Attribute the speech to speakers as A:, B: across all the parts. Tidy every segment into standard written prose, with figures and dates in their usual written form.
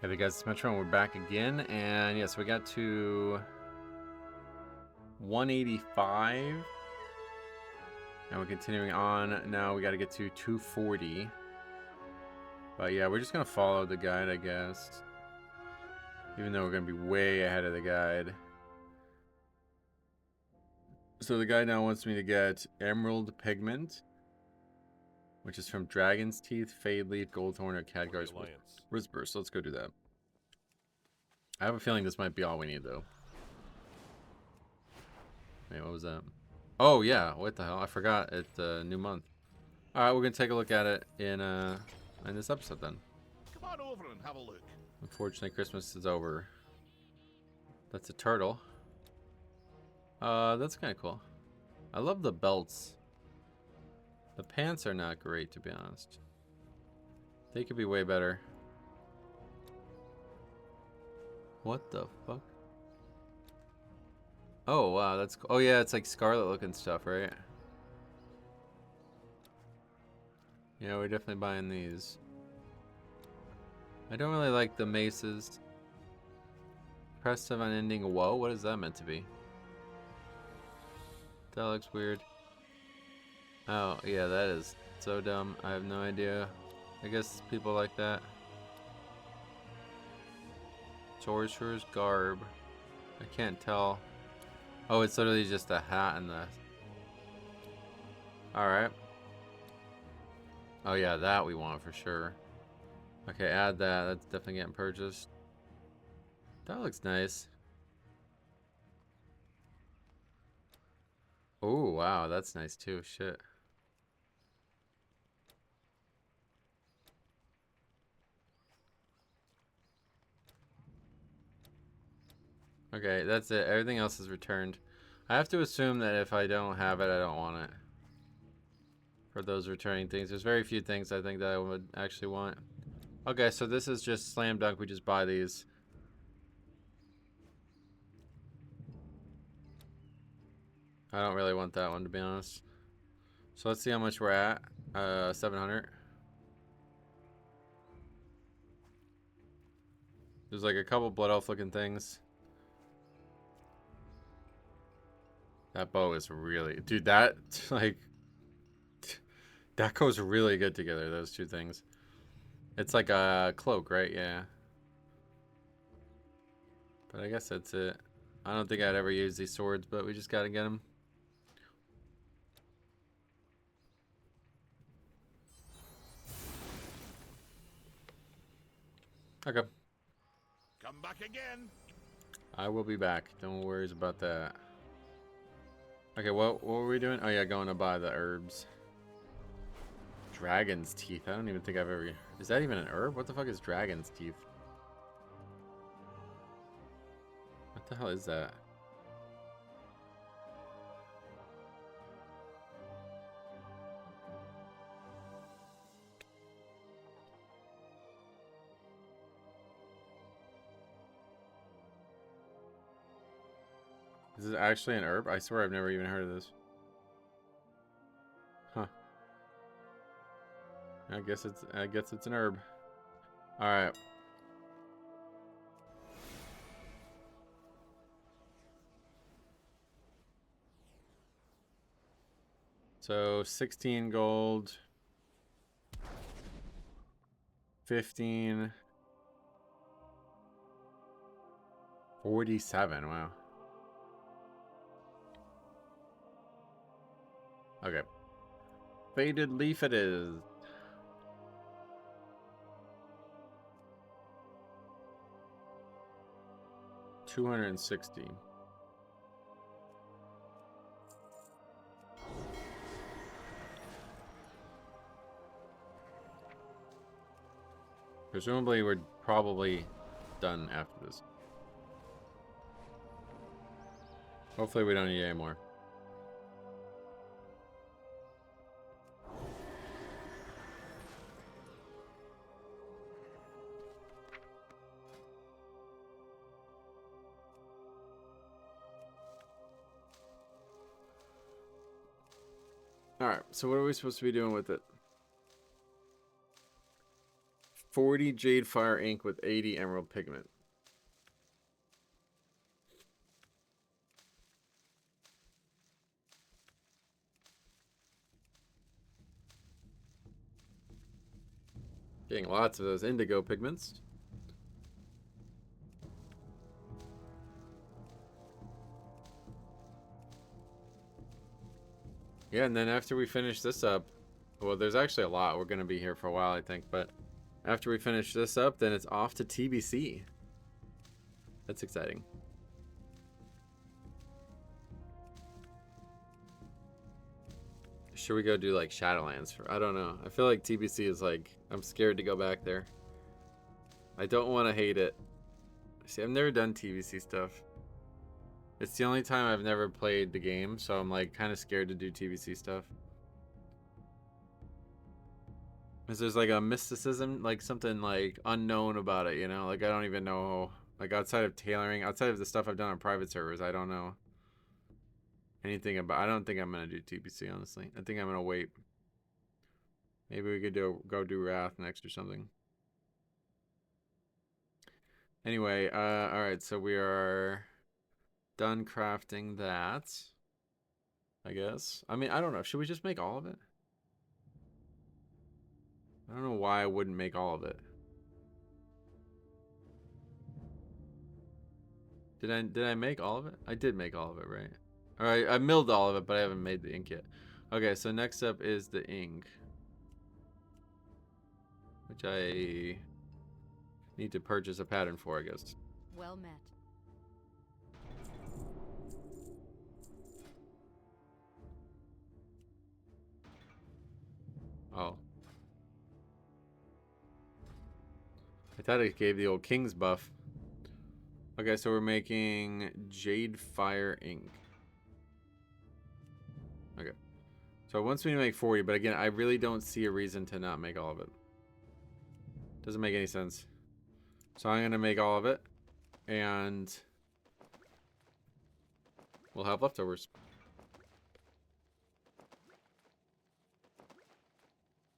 A: Okay, guys, it's Metro, and we're back again. And yes, we got to 185. And we're continuing on. Now we got to get to 240. But yeah, we're just going to follow the guide, I guess. Even though we're going to be way ahead of the guide. So the guide now wants me to get Emerald Pigment, which is from Dragon's Teeth, Fade Leaf, Goldthorn, or Khadgar's Whisper. So let's go do that. I have a feeling this might be all we need, though. Wait, what was that? Oh, yeah. What the hell? I forgot. It's a new month. Alright, we're going to take a look at it in this episode, then.
B: Come on over and have a look.
A: Unfortunately, Christmas is over. That's a turtle. That's kind of cool. I love the belts. The pants are not great, to be honest. They could be way better. What the fuck? Oh, wow, that's cool. Oh, yeah, it's like Scarlet looking stuff, right? Yeah, we're definitely buying these. I don't really like the maces. Pressed of unending woe? What is that meant to be? That looks weird. Oh, yeah, that is so dumb. I have no idea. I guess people like that. Sorcerer's garb. I can't tell. Oh, it's literally just a hat and the... Alright. Oh yeah, that we want for sure. Okay, add that. That's definitely getting purchased. That looks nice. Oh, wow, that's nice too. Shit. Okay, that's it. Everything else is returned. I have to assume that if I don't have it, I don't want it. For those returning things. There's very few things I think that I would actually want. Okay, so this is just slam dunk. We just buy these. I don't really want that one, to be honest. So let's see how much we're at. 700. There's like a couple blood elf looking things. That bow is really... Dude, that, like... That goes really good together, those two things. It's like a cloak, right? Yeah. But I guess that's it. I don't think I'd ever use these swords, but we just gotta get them. Okay.
B: Come back again.
A: I will be back. Don't worry about that. Okay, what were we doing? Oh yeah, going to buy the herbs. Dragon's teeth. I don't even think I've ever... Is that even an herb? What the fuck is dragon's teeth? What the hell is that? Is this actually an herb? I swear I've never even heard of this. Huh. I guess it's an herb. Alright. So 16 gold. 15. 47, wow. Okay. Faded leaf it is. $260. Presumably we're probably done after this. Hopefully we don't need any more. Alright, so what are we supposed to be doing with it? 40 jade fire ink with 80 emerald pigment. Getting lots of those indigo pigments. Yeah, and then after we finish this up, well, there's actually a lot. We're going to be here for a while, I think, but after we finish this up, then it's off to TBC. That's exciting. Should we go do like Shadowlands for? I don't know. I feel like TBC is like, I'm scared to go back there. I don't want to hate it. See, I've never done TBC stuff. It's the only time I've never played the game, so I'm like kind of scared to do TBC stuff. Because there's like a mysticism, like something like unknown about it, you know? Like I don't even know, like outside of tailoring, outside of the stuff I've done on private servers, I don't know anything about. I don't think I'm gonna do TBC, honestly. I think I'm gonna wait. Maybe we could go do Wrath next or something. Anyway, all right, so we are done crafting that, I guess. I mean, I don't know. Should we just make all of it? I don't know why I wouldn't make all of it. Did I make all of it? I did make all of it, right? All right, I milled all of it, but I haven't made the ink yet. Okay, so next up is the ink, which I need to purchase a pattern for, I guess.
C: Well met.
A: Oh. I thought it gave the old king's buff. Okay, so we're making jade fire ink. Okay. So it wants me to make 40, but again, I really don't see a reason to not make all of it. Doesn't make any sense. So I'm going to make all of it, and we'll have leftovers.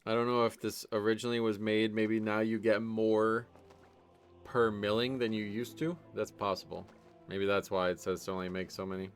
A: I don't know if this originally was made. Maybe now you get more per milling than you used to. That's possible. Maybe that's why it says to only make so many.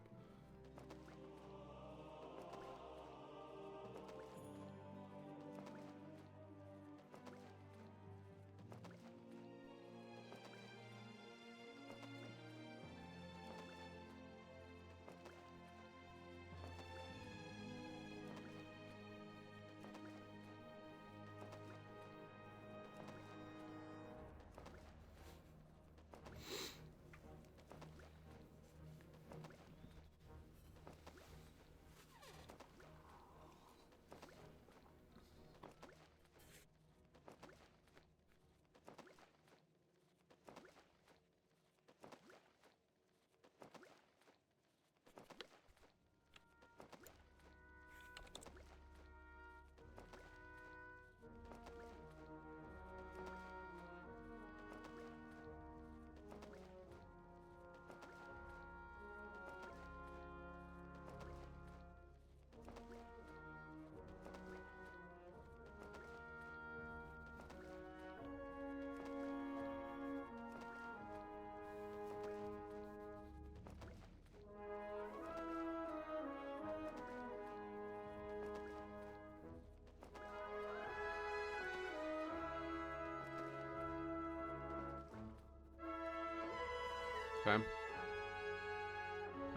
A: Okay.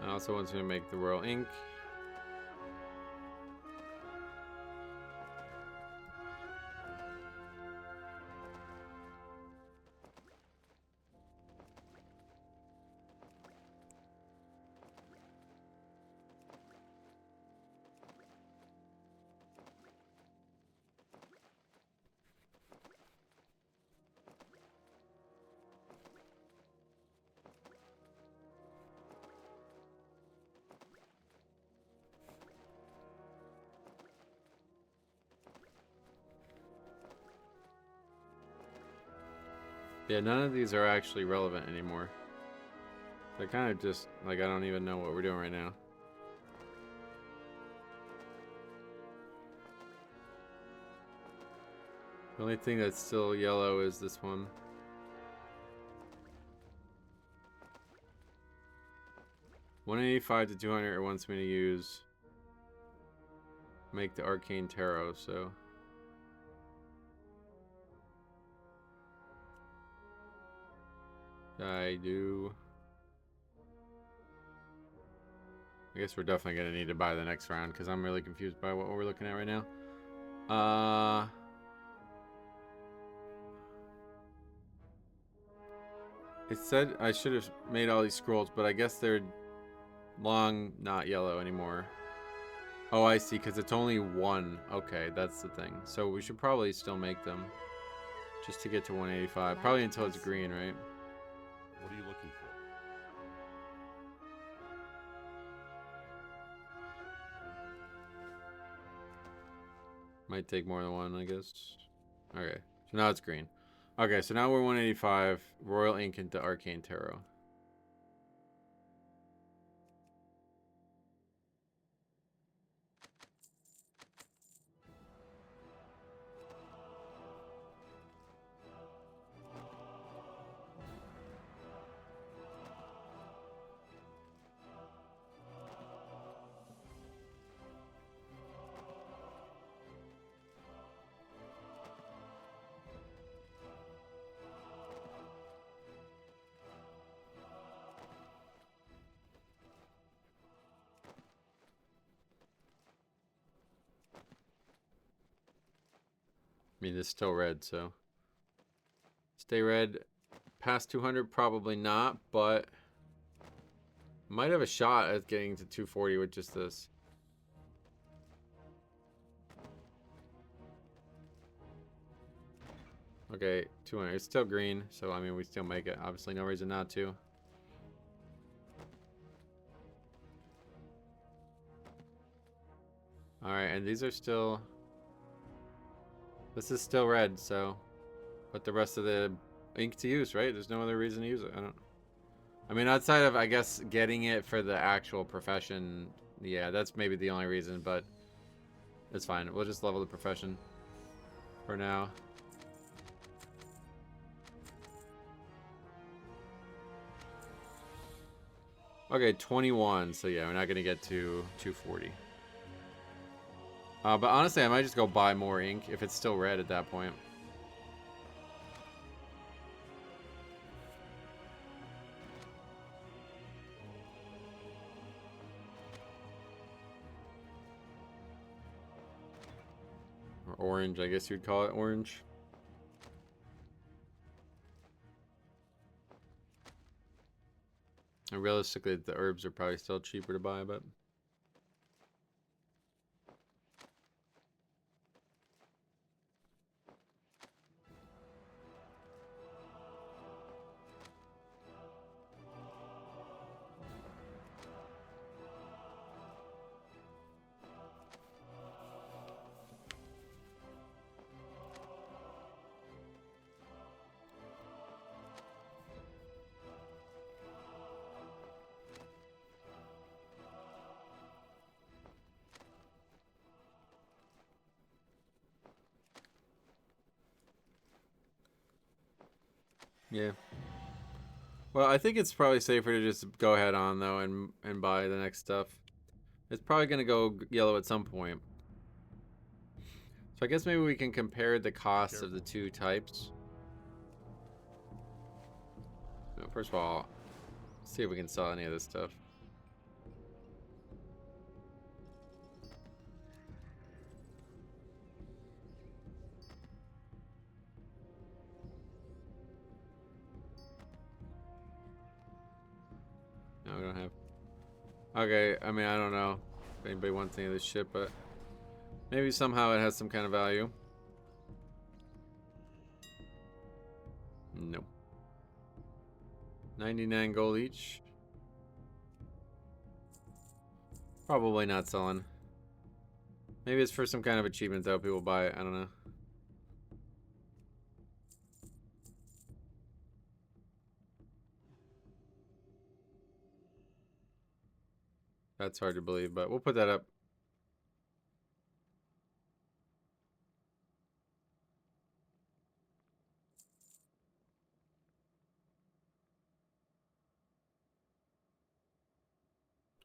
A: I also want to make the royal ink. Yeah, none of these are actually relevant anymore. They're kind of just, like, I don't even know what we're doing right now. The only thing that's still yellow is this one. $185 to 200 it wants me to use. Make the arcane tarot, so. I do. I guess we're definitely gonna need to buy the next round because I'm really confused by what we're looking at right now. It said I should have made all these scrolls, but I guess they're long, not yellow anymore. Oh, I see, because it's only one. Okay, that's the thing. So we should probably still make them just to get to 185. Probably until it's green, right?
C: What are you looking for?
A: Might take more than one, I guess. Okay, so now it's green. Okay, so now we're 185. Royal Ink into Arcane Tarot. I mean, this is still red, so. Stay red. Past 200, probably not, but might have a shot at getting to 240 with just this. Okay, 200. It's still green, so I mean, we still make it. Obviously, no reason not to. Alright, and these are still. This is still red, so. But the rest of the ink to use, right? There's no other reason to use it. I mean, outside of, I guess, getting it for the actual profession. Yeah, that's maybe the only reason, but it's fine. We'll just level the profession for now. Okay, 21. So yeah, we're not gonna get to 240. But honestly, I might just go buy more ink if it's still red at that point. Or orange, I guess you'd call it orange. And realistically, the herbs are probably still cheaper to buy, but. Yeah. Well, I think it's probably safer to just go ahead on though and buy the next stuff. It's probably gonna go yellow at some point. So I guess maybe we can compare the costs of the two types. No, first of all, see if we can sell any of this stuff. No, we don't have. Okay, I mean, I don't know if anybody wants any of this shit, but maybe somehow it has some kind of value. Nope. 99 gold each. Probably not selling. Maybe it's for some kind of achievement though. People buy it. I don't know. That's hard to believe, but we'll put that up.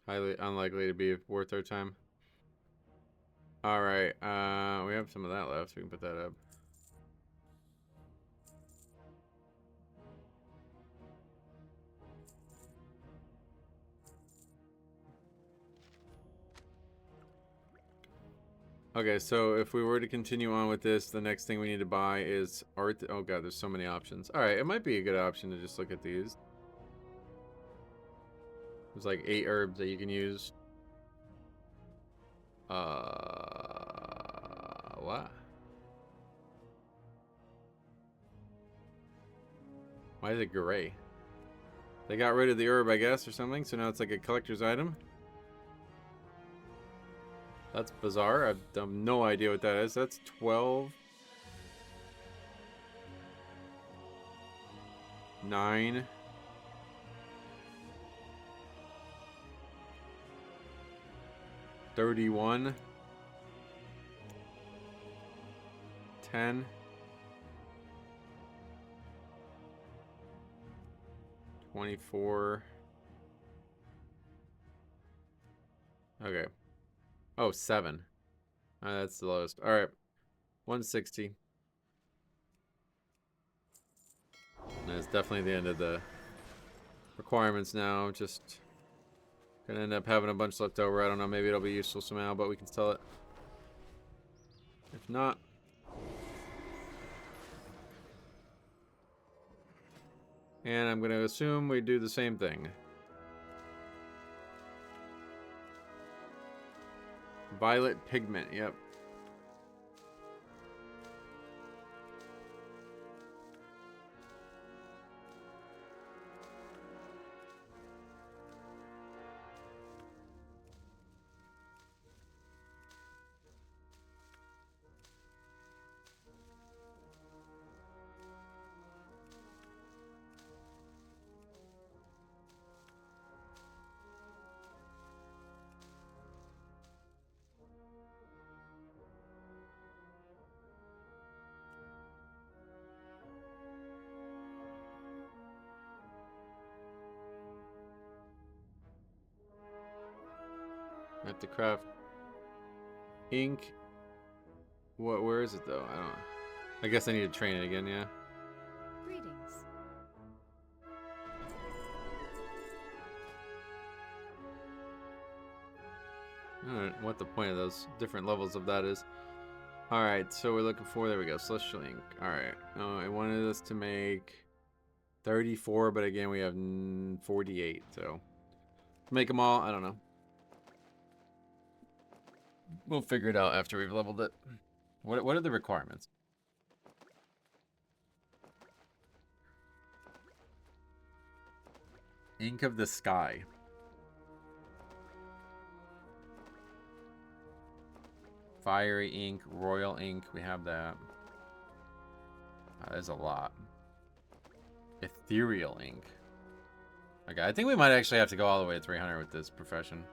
A: Highly unlikely to be worth our time. Alright, we have some of that left, so we can put that up. Okay, so if we were to continue on with this, the next thing we need to buy is art. Oh god, there's so many options. Alright, it might be a good option to just look at these. There's like 8 herbs that you can use. What? Why is it gray? They got rid of the herb, I guess, or something, so now it's like a collector's item. That's bizarre. I have no idea what that is. That's 12. 9. 31. 10. 24. Okay. Oh, 7. That's the lowest. All right. 160. And it's definitely the end of the requirements now. Just gonna end up having a bunch left over. I don't know. Maybe it'll be useful somehow, but we can sell it. If not, and I'm gonna assume we do the same thing. Violet pigment. Yep. I have to craft ink. What? Where is it though? I don't know. I guess I need to train it again. Yeah.
D: Greetings.
A: I don't know what the point of those different levels of that is. All right, so we're looking for. There we go. Celestial ink. All right. I wanted us to make 34, but again we have 48. So make them all. I don't know. We'll figure it out after we've leveled it. What are the requirements? Ink of the sky. Fiery ink, royal ink. We have that. There's a lot. Ethereal ink. Okay, I think we might actually have to go all the way to 300 with this profession.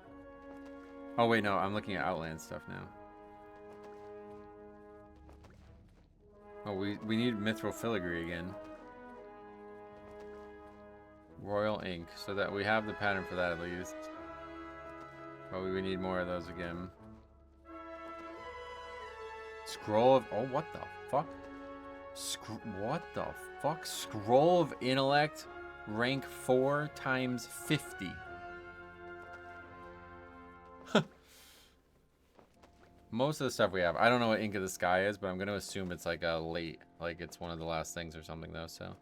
A: Oh wait, no, I'm looking at Outland stuff now. Oh, we need mithril filigree again. Royal ink, so that we have the pattern for that at least. But we need more of those again. Scroll of... Oh, what the fuck? What the fuck? Scroll of intellect, rank 4 times 50. Most of the stuff we have, I don't know what Ink of the Sky is, but I'm going to assume it's like a late, like it's one of the last things or something though, so.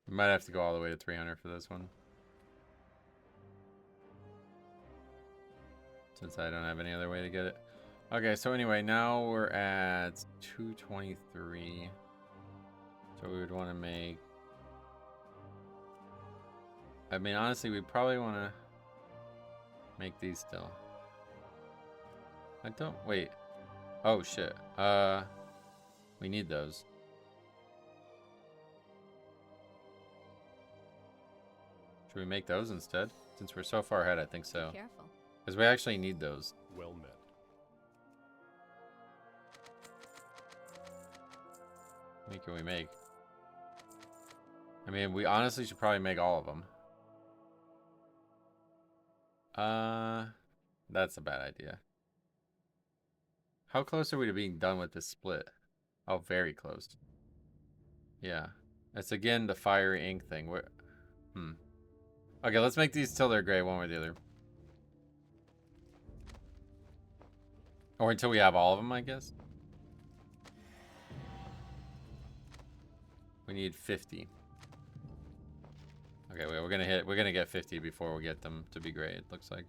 A: We might have to go all the way to 300 for this one. Since I don't have any other way to get it. Okay, so anyway, now we're at 223. So we would want to make... I mean, honestly, we probably want to make these still. I don't... Wait. Oh, shit. We need those. Should we make those instead? Since we're so far ahead, I think so.
D: Be careful.
A: Because we actually need those.
C: Well met.
A: How many can we make? I mean, we honestly should probably make all of them. That's a bad idea. How close are we to being done with this split? Oh, very close. Yeah. It's again the fiery ink thing. Okay, let's make these till they're gray, one way or the other. Or until we have all of them, I guess. We need 50. Okay, wait, we're gonna get 50 before we get them to be gray, it looks like.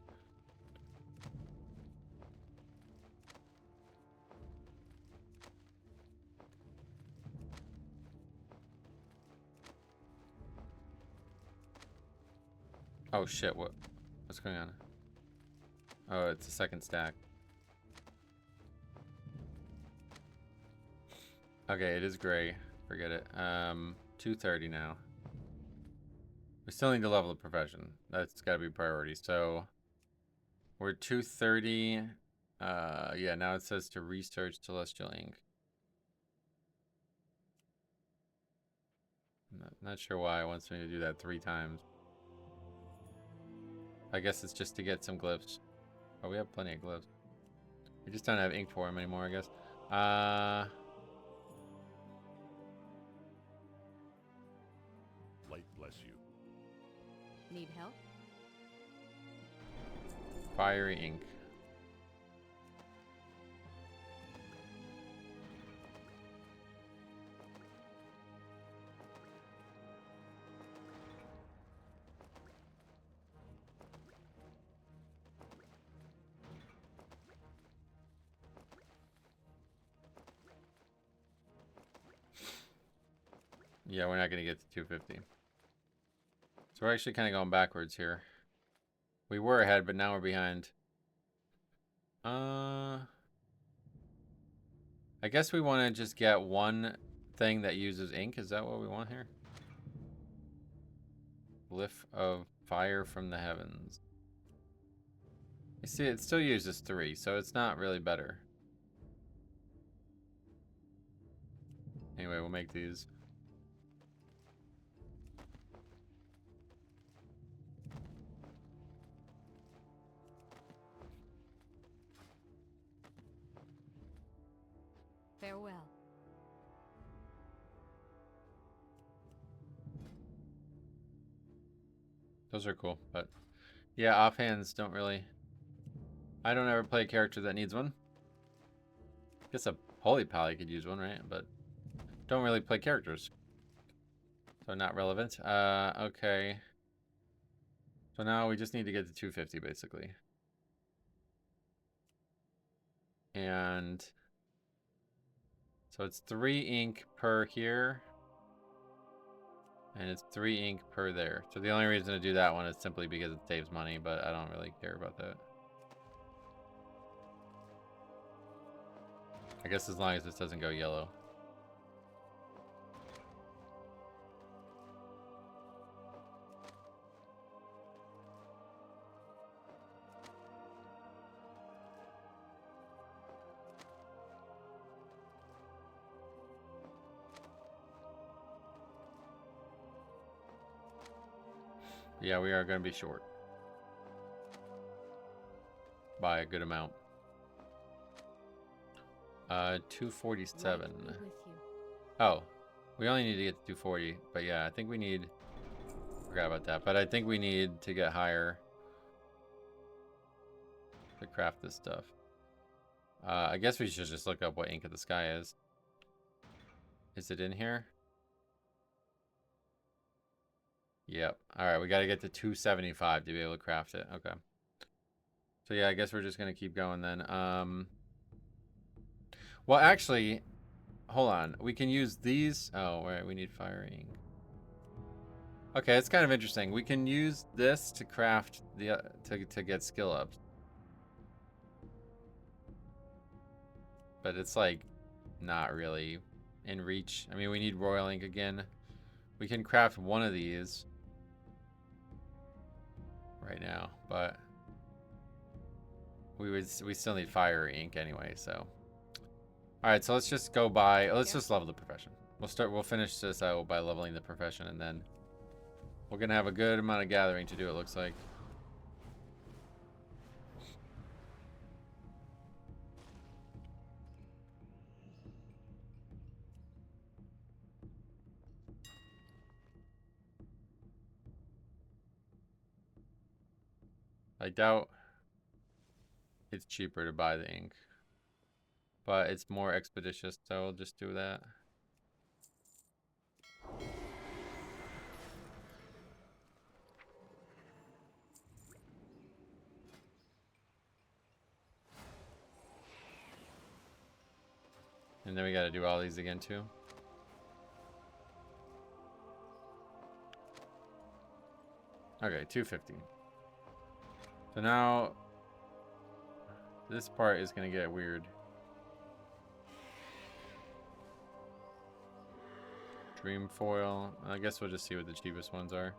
A: Oh shit, what's going on? Oh, it's a second stack. Okay, it is gray. Forget it. 230 now. We still need to level the profession. That's gotta be priority. So we're 230. Yeah, now it says to research celestial ink. Not sure why it wants me to do that 3 times. I guess it's just to get some glyphs. Oh, we have plenty of glyphs. We just don't have ink for them anymore, I guess.
C: Light bless you.
D: Need help?
A: Fiery ink. Yeah, we're not going to get to 250. So we're actually kind of going backwards here. We were ahead, but now we're behind. I guess we want to just get one thing that uses ink. Is that what we want here? Glyph of fire from the heavens. You see, it still uses 3, so it's not really better. Anyway, we'll make these.
D: Farewell.
A: Those are cool, but yeah, offhands don't really. I don't ever play a character that needs one. Guess a holy pally could use one, right? But don't really play characters, so not relevant. Okay. So now we just need to get to 250 basically, and so it's 3 ink per here. And it's 3 ink per there. So the only reason to do that one is simply because it saves money, but I don't really care about that. I guess as long as this doesn't go yellow. Yeah, we are going to be short by a good amount. 247.
D: Right with you.
A: Oh, we only need to get to 240, but yeah, I think we need. Forgot about that, but I think we need to get higher to craft this stuff. I guess we should just look up what ink of the sky is. Is it in here? Yep. All right, we got to get to 275 to be able to craft it. Okay. So yeah, I guess we're just gonna keep going then. Well, actually, hold on. We can use these. Oh, right. We need fire ink. Okay, it's kind of interesting. We can use this to craft the to get skill ups, but it's like not really in reach. I mean, we need royal ink again. We can craft one of these right now, but we still need fire ink anyway. So, all right. So let's just go by. Let's just level the profession. We'll finish this out by leveling the profession, and then we're gonna have a good amount of gathering to do, it looks like. I doubt it's cheaper to buy the ink, but it's more expeditious, so we'll just do that. And then we gotta do all these again too. Okay, 250. So now this part is gonna get weird. Dream foil. I guess we'll just see what the cheapest ones are.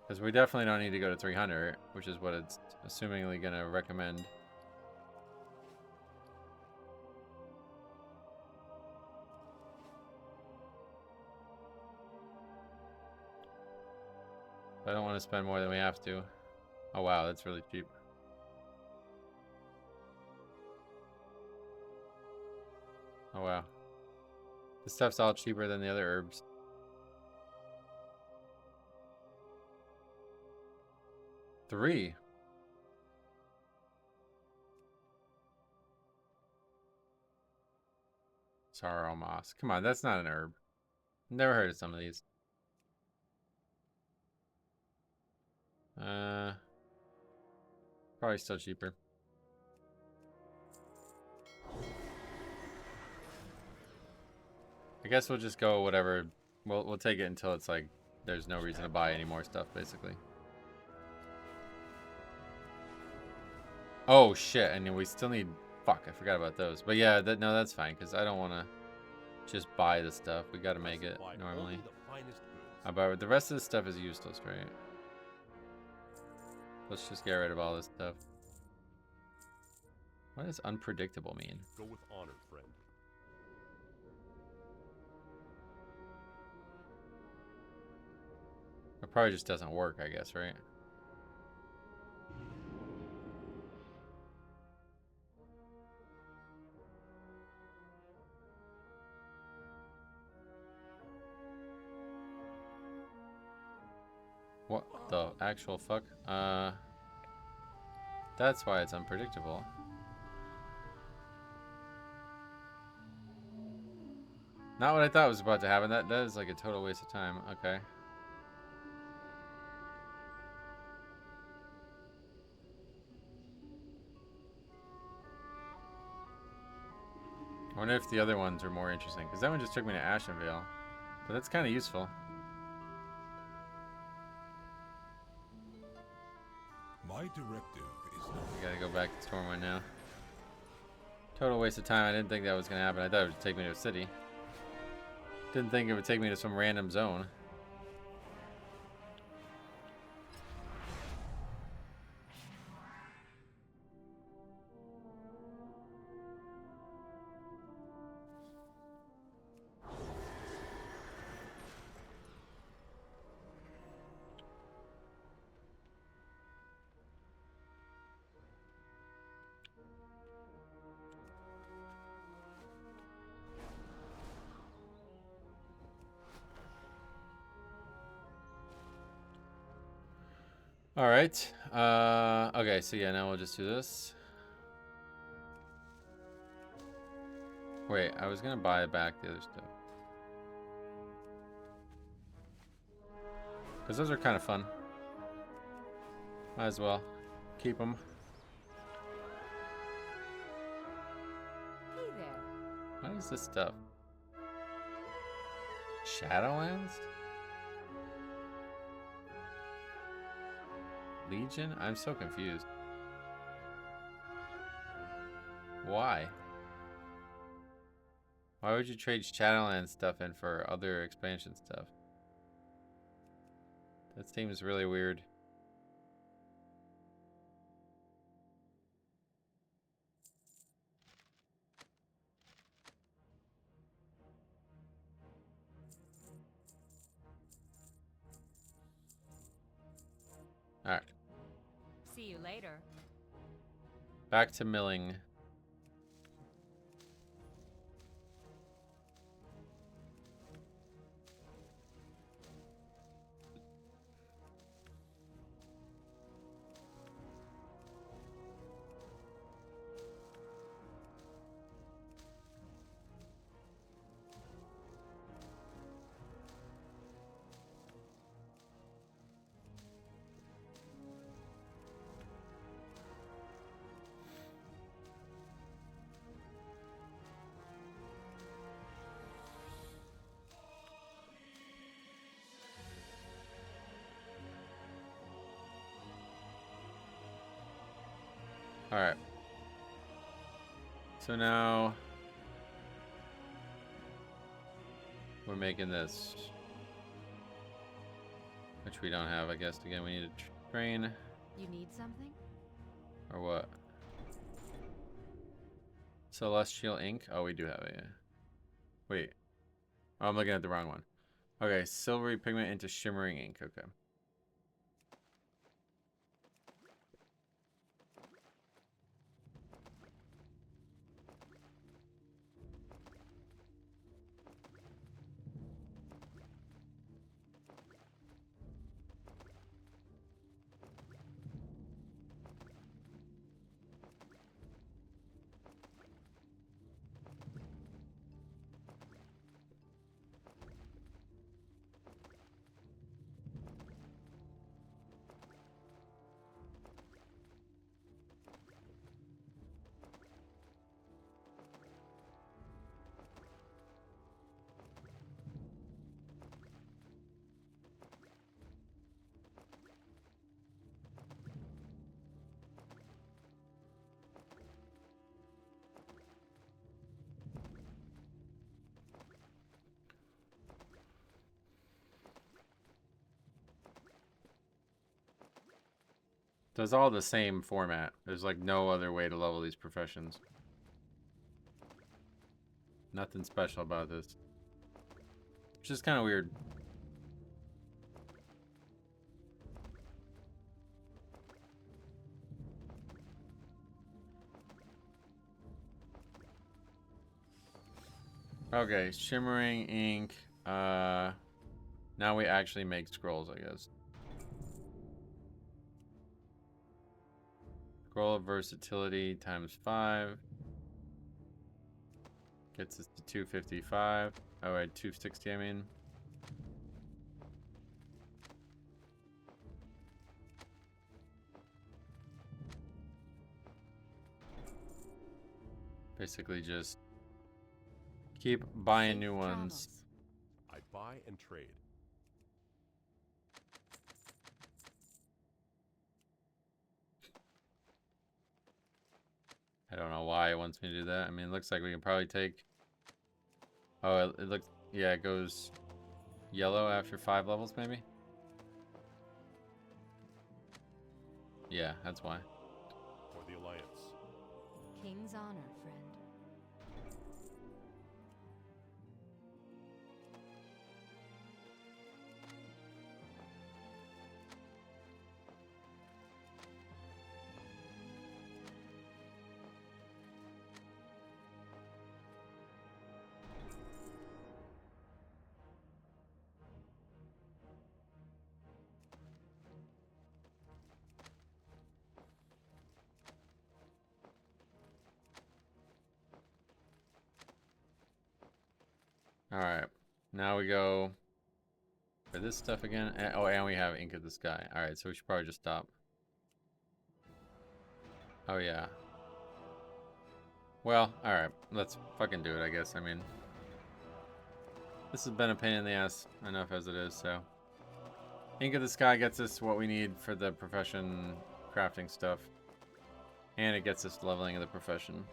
A: Because we definitely don't need to go to 300, which is what it's assumingly gonna recommend. I don't want to spend more than we have to. Oh wow, that's really cheap. Oh wow. This stuff's all cheaper than the other herbs. Three. Sorrow moss. Come on, that's not an herb. Never heard of some of these. Probably still cheaper. I guess we'll just go whatever. We'll take it until it's like there's no reason to buy any more stuff, basically. Oh shit! And we still need. Fuck! I forgot about those. But yeah, no, that's fine because I don't want to just buy the stuff. We got to make it normally. But the rest of the stuff is useless, right? Let's just get rid of all this stuff. What does unpredictable mean?
C: Go with honor, friend.
A: It probably just doesn't work, I guess, right? What the actual fuck? That's why it's unpredictable. Not what I thought was about to happen. That is like a total waste of time. Okay. I wonder if the other ones are more interesting, because that one just took me to Ashenvale. But that's kind of useful.
B: My directive is
A: We gotta go back to Stormwind now. Total waste of time. I didn't think that was gonna happen. I thought it would take me to a city. Didn't think it would take me to some random zone. All right. Okay, so yeah, now we'll just do this. Wait, I was gonna buy back the other stuff. Because those are kind of fun. Might as well keep them.
D: Hey there.
A: What is this stuff? Shadowlands? Legion? I'm so confused. Why? Why would you trade Shadowlands stuff in for other expansion stuff? That seems really weird.
D: later.
A: Back to milling. Alright. So now we're making this, which we don't have, I guess. Again, we need to train.
D: You need something?
A: Or what? Celestial ink? Oh, we do have it, yeah. Wait. Oh, I'm looking at the wrong one. Okay, silvery pigment into shimmering ink. Okay. So it's all the same format. There's like no other way to level these professions. Nothing special about this. Which is kind of weird. Okay, shimmering ink. Now we actually make scrolls, I guess. Scroll of versatility times 5. Gets us to 255. Oh, wait, 260, I mean. Basically just keep buying new ones.
C: I buy and trade.
A: I don't know why it wants me to do that. I mean, it looks like we can probably take... Oh, it looks... Yeah, it goes yellow after 5 levels, maybe? Yeah, that's why.
C: For the Alliance.
D: King's honor, friend.
A: Alright. Now we go for this stuff again. Oh, and we have Ink of the Sky. Alright, so we should probably just stop. Oh, yeah. Well, alright. Let's fucking do it, I guess. I mean, this has been a pain in the ass enough as it is, so. Ink of the Sky gets us what we need for the profession crafting stuff. And it gets us leveling of the profession.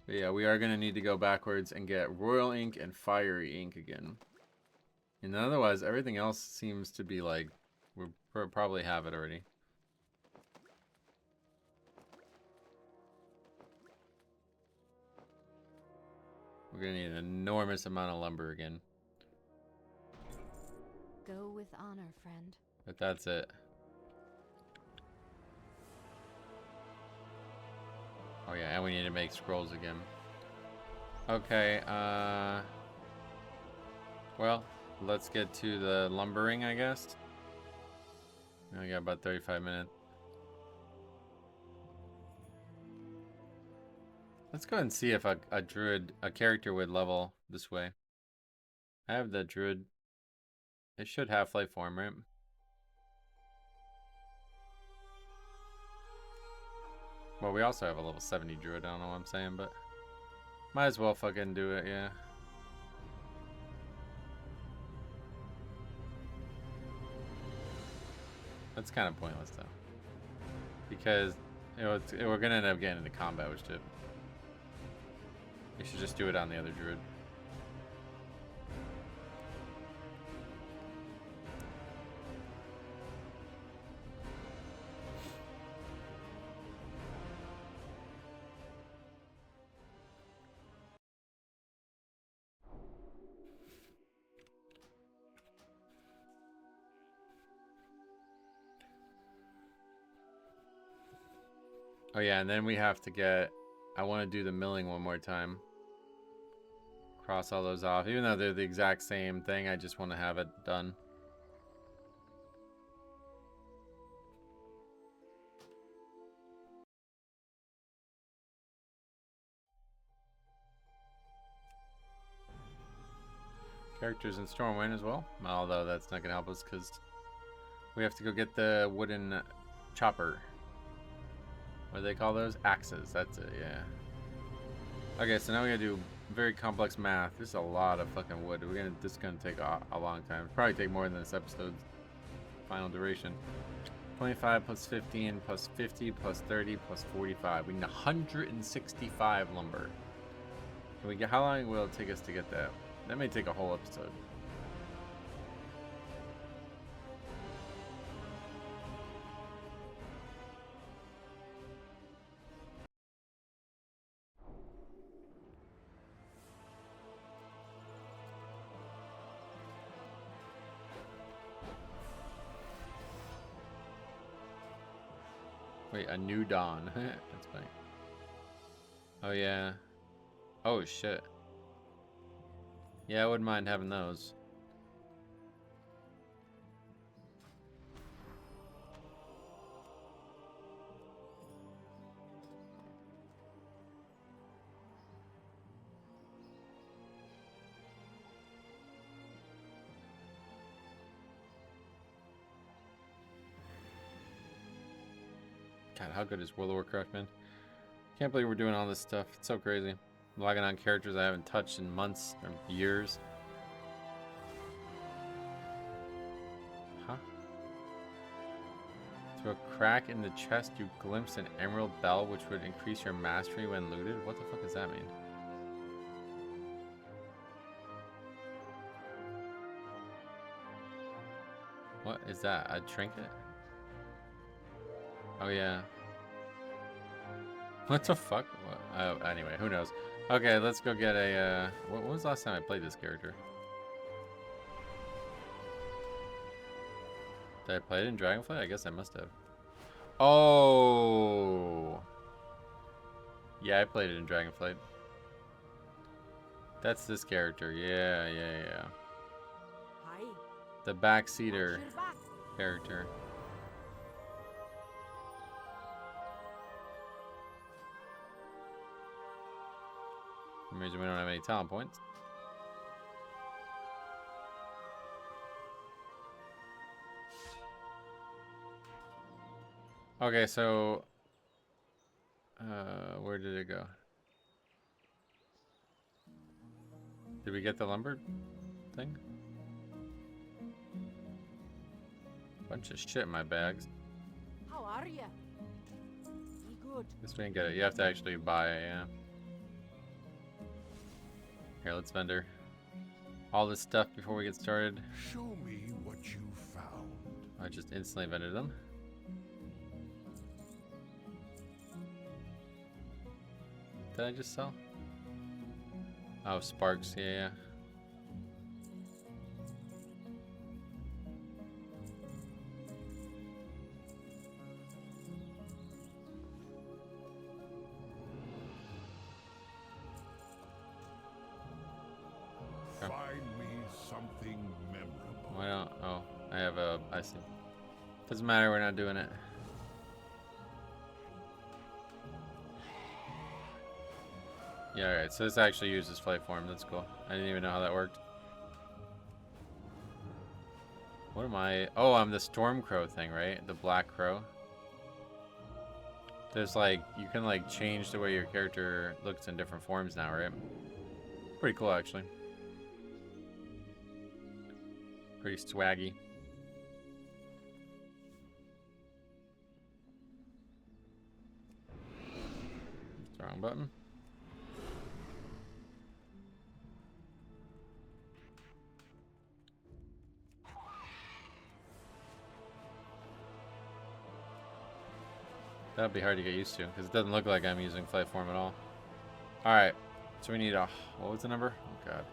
A: But yeah, we are going to need to go backwards and get Royal Ink and Fiery Ink again. And otherwise, everything else seems to be like, we probably have it already. We're going to need an enormous amount of lumber again.
D: Go with honor, friend.
A: But that's it. Oh yeah, and we need to make scrolls again. Okay, well, let's get to the lumbering, I guess. We got about 35 minutes. Let's go ahead and see if a druid, a character would level this way. I have the druid. It should have flight form, right? Well, we also have a level 70 druid. I don't know what I'm saying, but might as well fucking do it, yeah. That's kind of pointless, though. Because we're going to end up getting into combat with shit. We should just do it on the other druid. Oh yeah, and then we have to get... I want to do the milling one more time. Cross all those off. Even though they're the exact same thing, I just want to have it done. Characters in Stormwind as well. Although that's not going to help us because we have to go get the wooden chopper. What do they call those? Axes. That's it, yeah. Okay, so now we gotta do very complex math. This is a lot of fucking wood. This is gonna take a long time. It'll probably take more than this episode's final duration. 25 plus 15 plus 50 plus 30 plus 45. We need 165 lumber. Can we get? How long will it take us to get that? That may take a whole episode. Wait, a new dawn. That's funny. Oh yeah. Oh shit. Yeah, I wouldn't mind having those. God, how good is World of Warcraft, man? Can't believe we're doing all this stuff. It's so crazy. Logging on characters I haven't touched in months or years. Huh? Through a crack in the chest, you glimpse an emerald bell, which would increase your mastery when looted. What the fuck does that mean? What is that? A trinket? Oh yeah. What the fuck? What? Oh, anyway, who knows? Okay, let's go get a. What was the last time I played this character? Did I play it in Dragonflight? I guess I must have. Oh. Yeah, I played it in Dragonflight. That's this character. Yeah.
E: Hi.
A: The backseater
E: Watch your back.
A: character. For some reason we don't have any talent points. Okay, so where did it go? Did we get the lumber thing? Bunch of shit in my bags.
E: How are you? Be good.
A: Guess we didn't get it. You have to actually buy it, yeah. Here, let's vendor all this stuff before we get started.
B: Show me what you found.
A: I just instantly vended them. Did I just sell? Oh, sparks, yeah.
B: something memorable.
A: Why don't... Oh, I have a... I see. Doesn't matter, we're not doing it. Yeah, alright, so this actually uses flight form, that's cool. I didn't even know how that worked. What am I? Oh, I'm the storm crow thing, right? The black crow. There's like, you can like change the way your character looks in different forms now, right? Pretty cool, actually. Pretty swaggy. That's the wrong button. That'd be hard to get used to, because it doesn't look like I'm using flight form at all. Alright, so we need a... What was the number? Oh, God.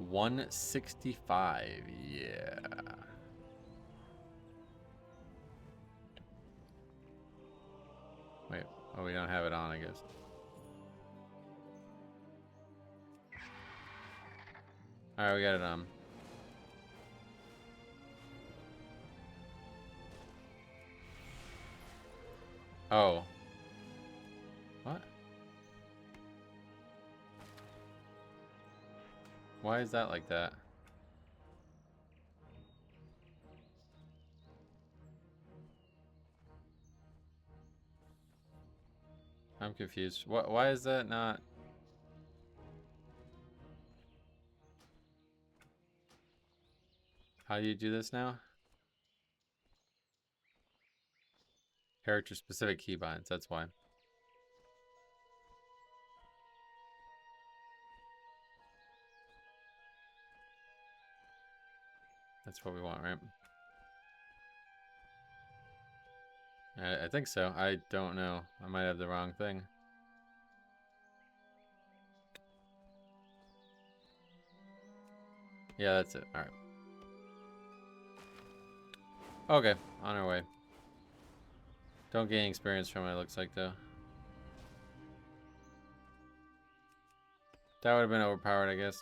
A: 165, yeah. Wait, oh, we don't have it on, I guess. Alright, we got it on. Oh. What? Why is that like that? I'm confused. What? Why is that not? How do you do this now? Character specific keybinds, that's why. That's what we want, right? I think so. I don't know. I might have the wrong thing. Yeah, that's it. Alright. Okay, on our way. Don't gain experience from it, looks like, though. That would have been overpowered, I guess.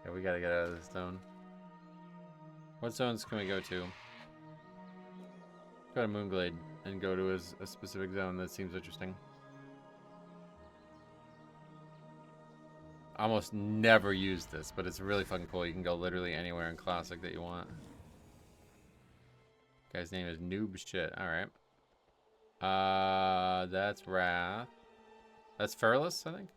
A: Yeah, we gotta get out of this zone. What zones can we go to? Go to Moonglade and go to a specific zone that seems interesting. I almost never use this, but it's really fucking cool. You can go literally anywhere in Classic that you want. Guy's name is Noob Shit. Alright. That's Wrath. That's Furless, I think.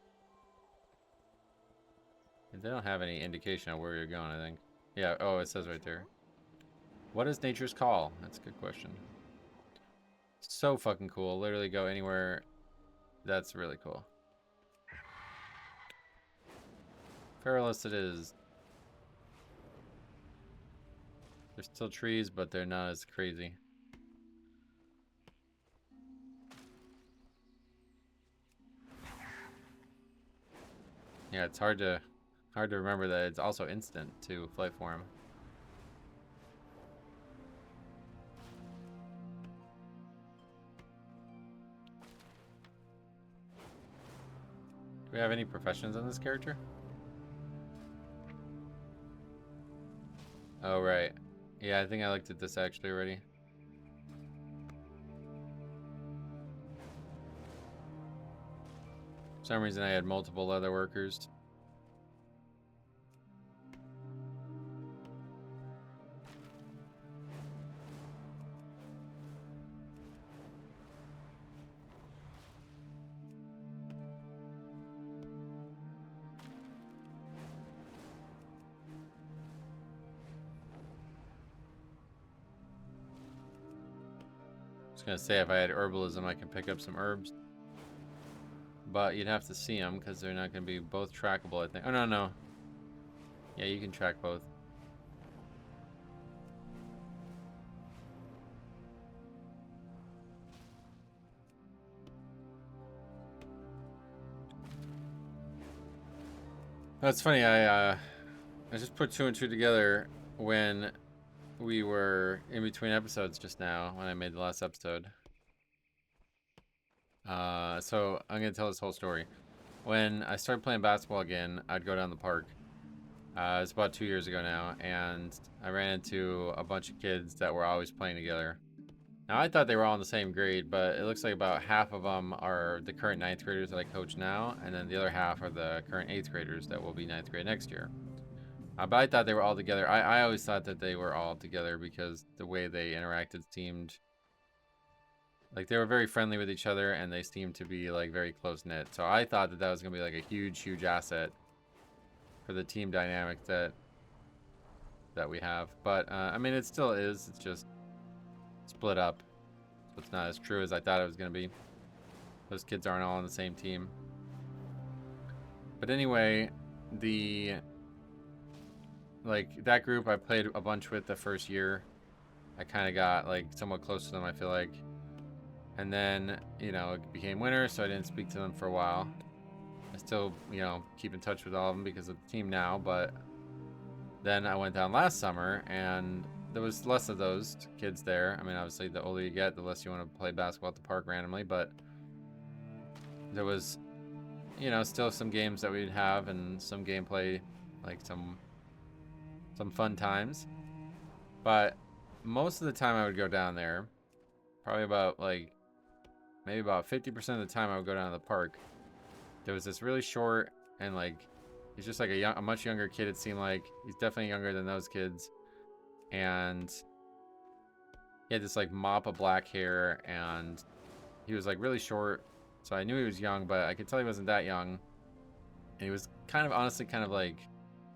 A: And they don't have any indication of where you're going, I think. Yeah, oh, it says right there. What is Nature's Call? That's a good question. So fucking cool. Literally go anywhere. That's really cool. Perilous it is. There's still trees, but they're not as crazy. Yeah, it's hard to remember that it's also instant to flight form. Do we have any professions on this character? Oh, right. Yeah, I think I looked at this actually already. For some reason I had multiple leather workers. I was gonna say if I had herbalism I could pick up some herbs. But you'd have to see them because they're not gonna be both trackable, I think. Oh, no. Yeah, you can track both. That's funny, I I just put two and two together when we were in between episodes just now, when I made the last episode. So I'm gonna tell this whole story. When I started playing basketball again, I'd go down the park. It's about 2 years ago now, and I ran into a bunch of kids that were always playing together. Now, I thought they were all in the same grade, but it looks like about half of them are the current 9th graders that I coach now, and then the other half are the current 8th graders that will be 9th grade next year. But I thought they were all together. I always thought that they were all together because the way they interacted seemed like they were very friendly with each other, and they seemed to be like very close-knit. So I thought that that was going to be like a huge asset for the team dynamic that we have. But I mean, it still is. It's just split up, so it's not as true as I thought it was going to be. Those kids aren't all on the same team. But anyway, that group I played a bunch with the first year. I kind of got like somewhat close to them, I feel like. And then, you know, it became winter, so I didn't speak to them for a while. I still, you know, keep in touch with all of them because of the team now, but then I went down last summer and there was less of those kids there. I mean, obviously, the older you get, the less you want to play basketball at the park randomly, but there was, you know, still some games that we'd have and some gameplay, like some fun times. But most of the time I would go down there, probably about like maybe about 50% of the time I would go down to the park. There was this really short and like he's just like a much younger kid. It seemed like he's definitely younger than those kids, and he had this like mop of black hair, and he was like really short. So I knew he was young, but I could tell he wasn't that young. And he was kind of honestly kind of like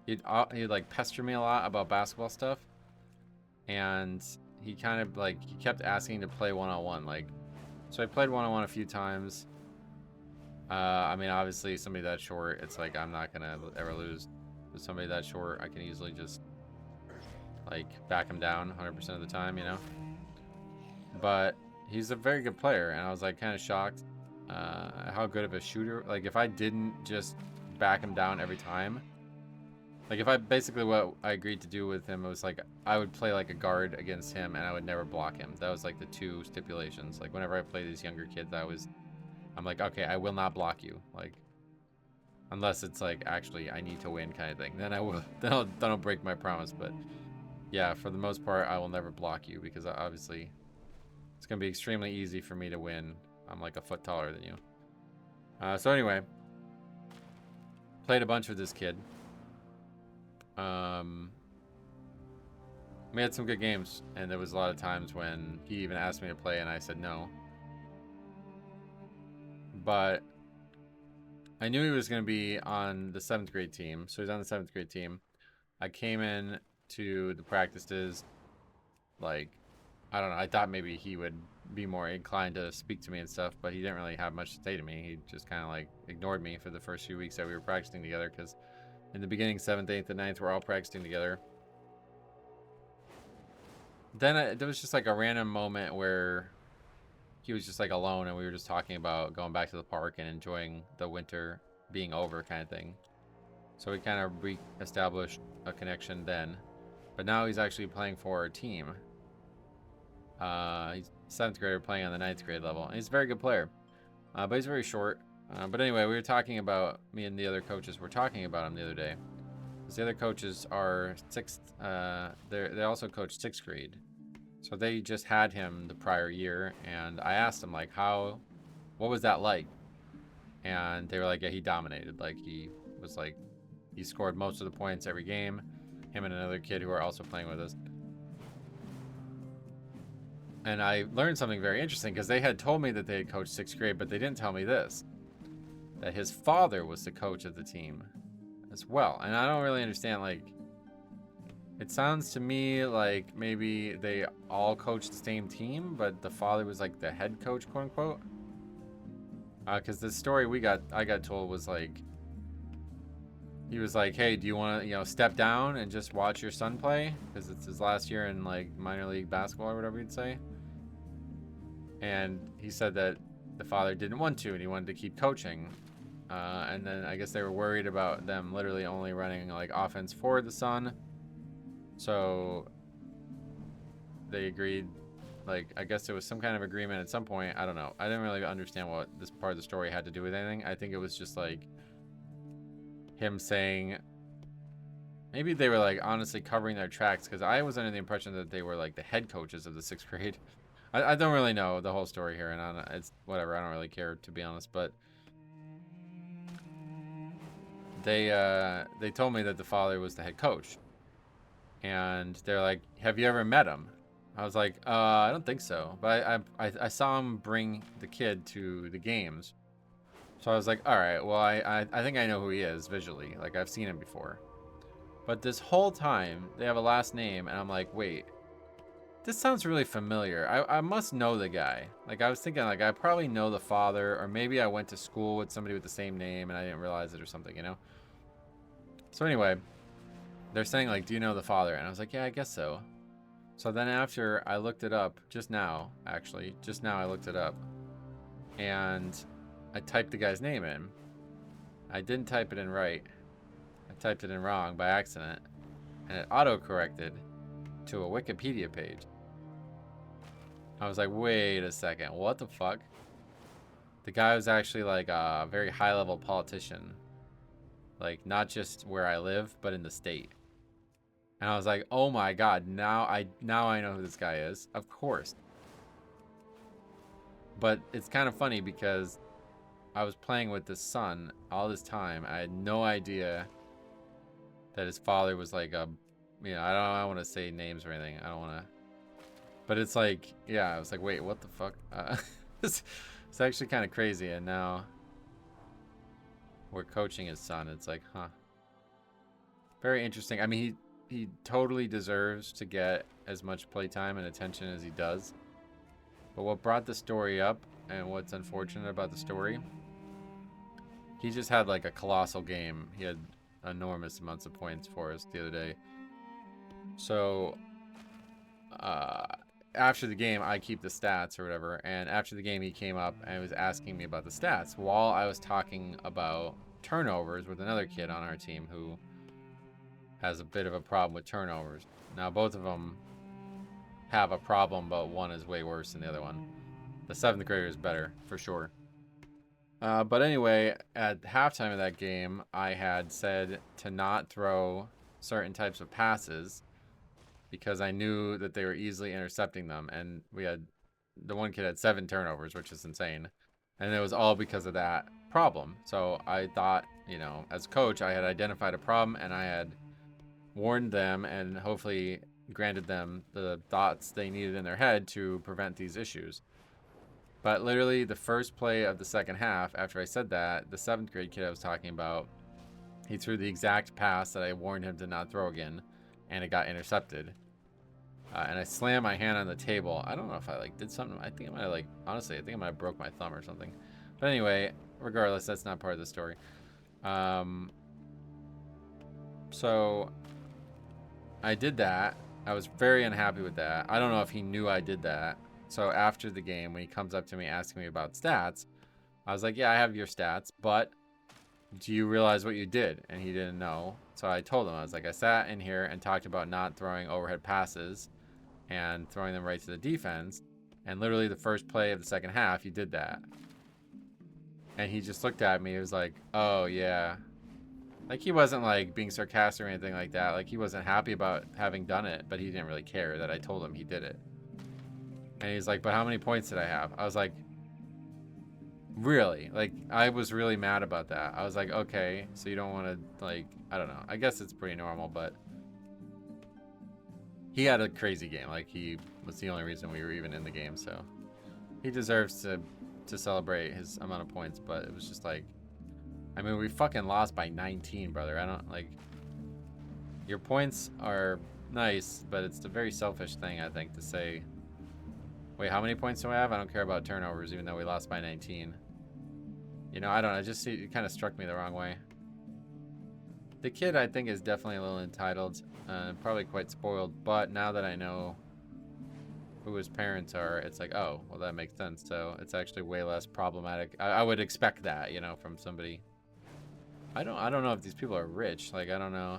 A: he'd like pester me a lot about basketball stuff, and he kind of like he kept asking to play one-on-one. Like, so I played one-on-one a few times. I mean, obviously somebody that short, it's like I'm not gonna ever lose with somebody that short. I can easily just like back him down 100% of the time, you know. But he's a very good player, and I was like kind of shocked how good of a shooter. Like, if I didn't just back him down every time, like if I basically what I agreed to do with him was like I would play like a guard against him and I would never block him. That was like the two stipulations. Like whenever I play these younger kids, I'm like, okay, I will not block you. Like, unless it's like actually I need to win kind of thing. Then I will. Then I'll break my promise. But yeah, for the most part, I will never block you because obviously it's gonna be extremely easy for me to win. I'm like a foot taller than you. So anyway, played a bunch with this kid. We had some good games, and there was a lot of times when he even asked me to play and I said no. But I knew he was going to be on the 7th grade team, so he's on the 7th grade team. I came in to the practices, like, I don't know, I thought maybe he would be more inclined to speak to me and stuff, but he didn't really have much to say to me. He just kind of like ignored me for the first few weeks that we were practicing together, because in the beginning, 7th, 8th, and 9th, we're all practicing together. Then there was just like a random moment where he was just like alone, and we were just talking about going back to the park and enjoying the winter being over kind of thing. So we kind of re-established a connection then. But now he's actually playing for our team. He's 7th grader playing on the 9th grade level. And he's a very good player. But he's very short. But anyway, we were talking about, me and the other coaches were talking about him the other day. Because the other coaches are 6th, they also coach 6th grade. So they just had him the prior year, and I asked them, like, what was that like? And they were like, yeah, he dominated. Like, he scored most of the points every game. Him and another kid who are also playing with us. And I learned something very interesting, because they had told me that they had coached 6th grade, but they didn't tell me this. That his father was the coach of the team as well. And I don't really understand, like, it sounds to me like maybe they all coached the same team, but the father was like the head coach, quote unquote. Because the story I got told was like, he was like, hey, do you want to, step down and just watch your son play? Because it's his last year in like minor league basketball or whatever you'd say. And he said that the father didn't want to, and he wanted to keep coaching. And then I guess they were worried about them literally only running like offense for the son. So they agreed. Like, I guess there was some kind of agreement at some point. I don't know. I didn't really understand what this part of the story had to do with anything. I think it was just like him saying, maybe they were like honestly covering their tracks, because I was under the impression that they were like the head coaches of the 6th grade. I don't really know the whole story here, and it's whatever. I don't really care, to be honest. But they told me that the father was the head coach, and they're like, "Have you ever met him?" I was like, I don't think so, but I saw him bring the kid to the games, so I was like, all right, well, I think I know who he is visually, like I've seen him before, but this whole time they have a last name, and I'm like, wait, this sounds really familiar. I must know the guy. Like, I was thinking, like, I probably know the father, or maybe I went to school with somebody with the same name and I didn't realize it or something, you know? So anyway, they're saying, like, do you know the father? And I was like, yeah, I guess so. So then after I looked it up, just now I looked it up, and I typed the guy's name in. I didn't type it in right. I typed it in wrong by accident, and it auto-corrected to a Wikipedia page. I was like, wait a second, what the fuck? The guy was actually like a very high-level politician. Like, not just where I live, but in the state. And I was like, oh my god, now I know who this guy is. Of course. But it's kind of funny because I was playing with this son all this time. I had no idea that his father was like a, you know, I don't want to say names or anything. I don't want to. But it's like, yeah, I was like, wait, what the fuck? It's actually kind of crazy. And now we're coaching his son. It's like, huh. Very interesting. I mean, he totally deserves to get as much playtime and attention as he does. But what brought the story up, and what's unfortunate about the story, he just had like a colossal game. He had enormous amounts of points for us the other day. So after the game, I keep the stats or whatever, and after the game he came up and was asking me about the stats while I was talking about turnovers with another kid on our team who has a bit of a problem with turnovers. Now both of them have a problem, but one is way worse than the other one. The 7th grader is better, for sure. But anyway, at halftime of that game, I had said to not throw certain types of passes because I knew that they were easily intercepting them. And the one kid had 7 turnovers, which is insane. And it was all because of that problem. So I thought, you know, as coach, I had identified a problem and I had warned them and hopefully granted them the thoughts they needed in their head to prevent these issues. But literally the first play of the second half, after I said that, the 7th grade kid I was talking about, he threw the exact pass that I warned him to not throw again, and it got intercepted. And I slammed my hand on the table. I don't know if I like did something. I think I might have like, honestly, I think I might have broke my thumb or something. But anyway, regardless, that's not part of the story. So I did that. I was very unhappy with that. I don't know if he knew I did that. So after the game, when he comes up to me asking me about stats, I was like, yeah, I have your stats, but do you realize what you did? And he didn't know. So I told him, I was like, I sat in here and talked about not throwing overhead passes and throwing them right to the defense. And literally the first play of the second half, you did that. And he just looked at me. He was like, oh, yeah. Like, he wasn't, like, being sarcastic or anything like that. Like, he wasn't happy about having done it, but he didn't really care that I told him he did it. And he's like, but how many points did I have? I was like, really? Like, I was really mad about that. I was like, okay, so you don't want to, like, I don't know. I guess it's pretty normal, but he had a crazy game. Like, he was the only reason we were even in the game, so he deserves to celebrate his amount of points, but it was just like, I mean, we fucking lost by 19, brother. I don't, like, your points are nice, but it's a very selfish thing, I think, to say, wait, how many points do I have? I don't care about turnovers, even though we lost by 19. You know, I don't know. It kind of struck me the wrong way. The kid, I think, is definitely a little entitled, probably quite spoiled, but now that I know who his parents are, it's like, oh, well, that makes sense. So it's actually way less problematic. I would expect that, you know, from somebody I don't know if these people are rich. Like, I don't know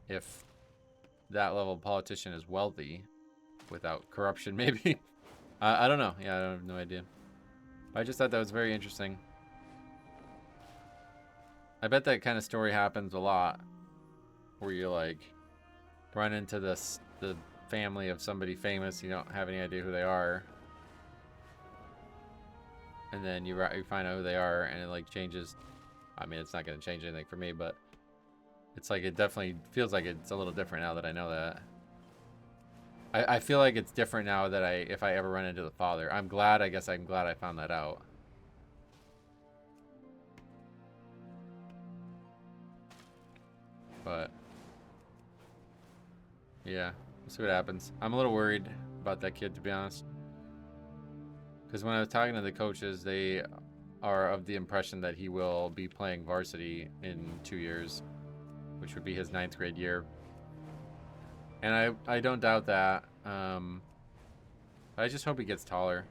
A: if that level of politician is wealthy without corruption, maybe. I don't know. Yeah, I have no idea. I just thought that was very interesting. I bet that kind of story happens a lot, where you like run into the family of somebody famous, you don't have any idea who they are, and then you find out who they are, and it like changes. I mean, it's not going to change anything for me, but it's like it definitely feels like it's a little different now that I know that. I feel like it's different now that if I ever run into the father. I'm glad. I guess I'm glad I found that out. But yeah, we'll see what happens. I'm a little worried about that kid, to be honest, because when I was talking to the coaches, they are of the impression that he will be playing varsity in 2 years, which would be his 9th grade year. And I don't doubt that. I just hope he gets taller.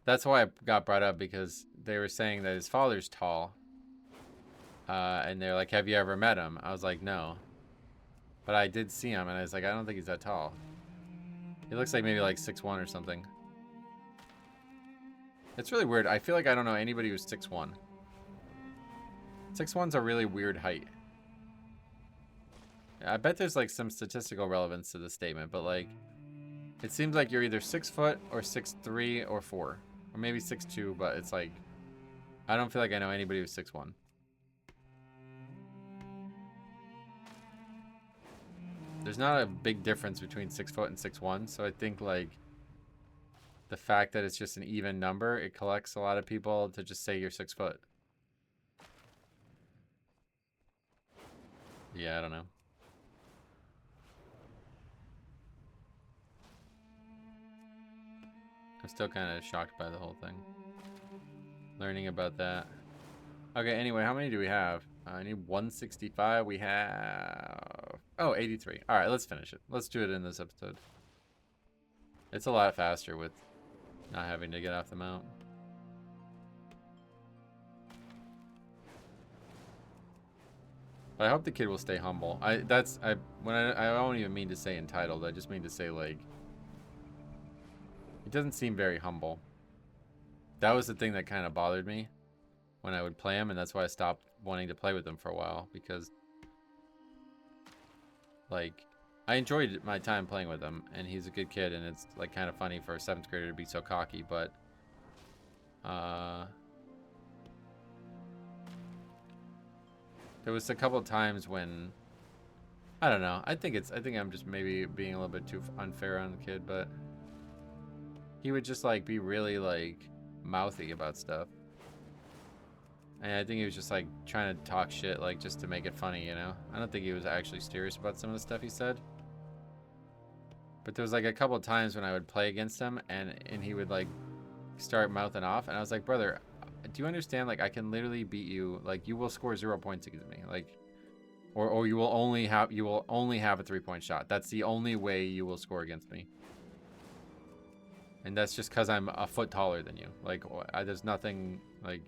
A: That's why I got brought up, because they were saying that his father's tall. And they're like, have you ever met him? I was like, no. But I did see him, and I was like, I don't think he's that tall. He looks like maybe like 6'1" or something. It's really weird. I feel like I don't know anybody who's 6'1". 6'1's a really weird height. I bet there's like some statistical relevance to the statement, but like, it seems like you're either 6 foot or 6'3" or 4, or maybe 6'2", but it's like, I don't feel like I know anybody who's 6'1". There's not a big difference between 6 foot and 6'1", so I think like the fact that it's just an even number, it collects a lot of people to just say you're 6 foot. Yeah, I don't know. I'm still kind of shocked by the whole thing. Learning about that. Okay, anyway, how many do we have? I need 165. We have... Oh, 83. Alright, let's finish it. Let's do it in this episode. It's a lot faster with not having to get off the mount. But I hope the kid will stay humble. I don't even mean to say entitled. I just mean to say, like, he doesn't seem very humble. That was the thing that kind of bothered me when I would play him, and that's why I stopped wanting to play with him for a while, because like, I enjoyed my time playing with him, and he's a good kid, and it's like kind of funny for a 7th grader to be so cocky, but there was a couple of times when, I don't know, I think I'm just maybe being a little bit too unfair on the kid, but he would just like be really like mouthy about stuff. And I think he was just like trying to talk shit, like just to make it funny, you know? I don't think he was actually serious about some of the stuff he said. But there was like a couple of times when I would play against him, and he would like start mouthing off, and I was like, brother, do you understand? Like, I can literally beat you. Like, you will score 0 points against me. Like, or you will only have a 3-point shot. That's the only way you will score against me. And that's just because I'm a foot taller than you. Like, there's nothing like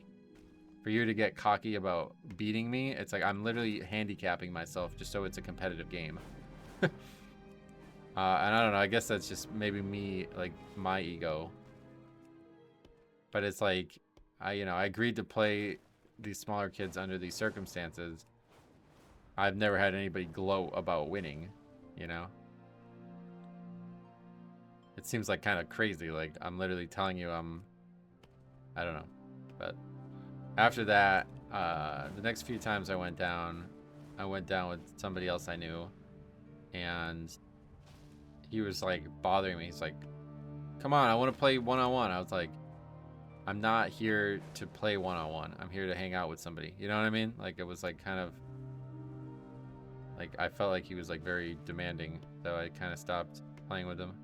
A: for you to get cocky about beating me. It's like I'm literally handicapping myself just so it's a competitive game. And I don't know, I guess that's just maybe me, like my ego. But it's like, I agreed to play these smaller kids under these circumstances. I've never had anybody gloat about winning, you know? It seems like kind of crazy. Like, I'm literally telling you I don't know. But after that, the next few times I went down with somebody else I knew, and he was like bothering me. He's like, come on, I want to play one-on-one. I was like, I'm not here to play one-on-one. I'm here to hang out with somebody. You know what I mean? Like, it was like kind of like, I felt like he was like very demanding, so I kind of stopped playing with him.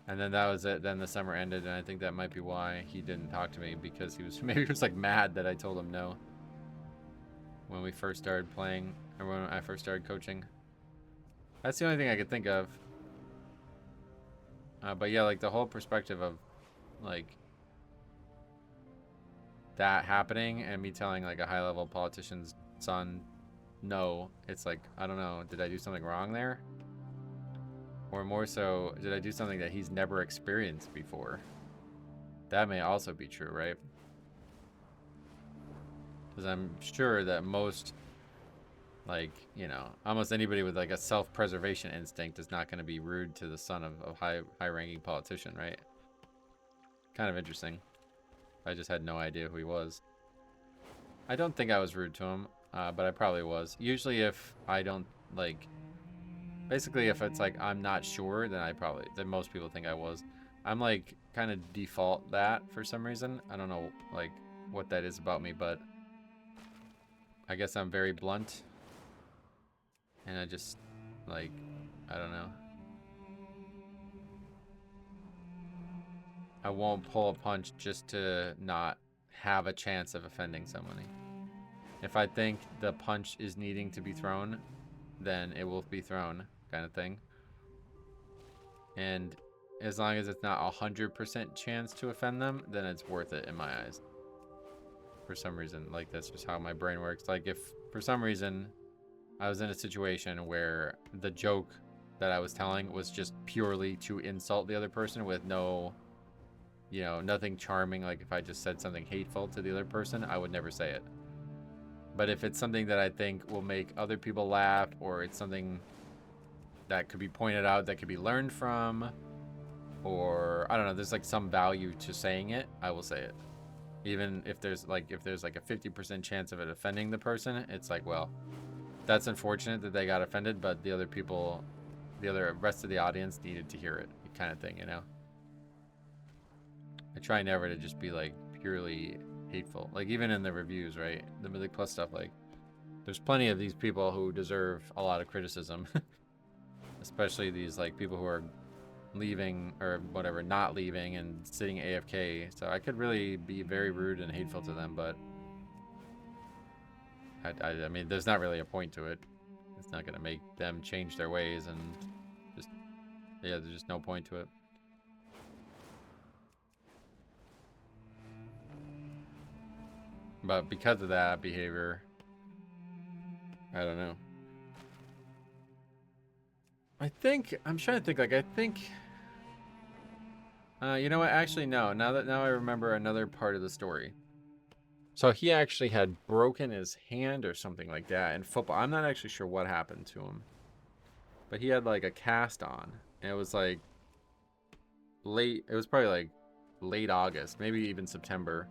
A: And then that was it. Then the summer ended, and I think that might be why he didn't talk to me, because he was maybe he was like mad that I told him no when we first started playing, or when I first started coaching. That's the only thing I could think of. But yeah, like the whole perspective of like that happening and me telling like a high-level politician's son no, it's like, I don't know, did I do something wrong there? Or more so, did I do something that he's never experienced before? That may also be true, right? Because I'm sure that most, like, you know, almost anybody with like a self-preservation instinct is not going to be rude to the son of a high-ranking politician, right? Kind of interesting. I just had no idea who he was. I don't think I was rude to him, but I probably was. Usually if I don't, like, basically if it's like I'm not sure, then most people think I was. I'm like kind of default that for some reason. I don't know like what that is about me, but I guess I'm very blunt. And I just, like, I don't know. I won't pull a punch just to not have a chance of offending somebody. If I think the punch is needing to be thrown, then it will be thrown, kind of thing. And as long as it's not 100% chance to offend them, then it's worth it in my eyes. For some reason, like that's just how my brain works. Like if for some reason I was in a situation where the joke that I was telling was just purely to insult the other person with no, you know, nothing charming. Like if I just said something hateful to the other person, I would never say it. But if it's something that I think will make other people laugh, or it's something that could be pointed out, that could be learned from, or I don't know, there's like some value to saying it, I will say it. Even if there's like a 50% chance of it offending the person, it's like, well, that's unfortunate that they got offended, but the other people, the rest of the audience needed to hear it, kind of thing, you know? I try never to just be like purely hateful. Like even in the reviews, right? The Mythic Plus stuff, like there's plenty of these people who deserve a lot of criticism. Especially these like people who are leaving or whatever, not leaving and sitting AFK. So I could really be very rude and hateful to them, but I mean, there's not really a point to it. It's not going to make them change their ways, and just, yeah, there's just no point to it. But because of that behavior, I don't know. I'm trying to think, like, you know what, actually, no. Now I remember another part of the story. So he actually had broken his hand or something like that in football. I'm not actually sure what happened to him. But he had, like, a cast on. And it was, like, it was probably, like, late August, maybe even September.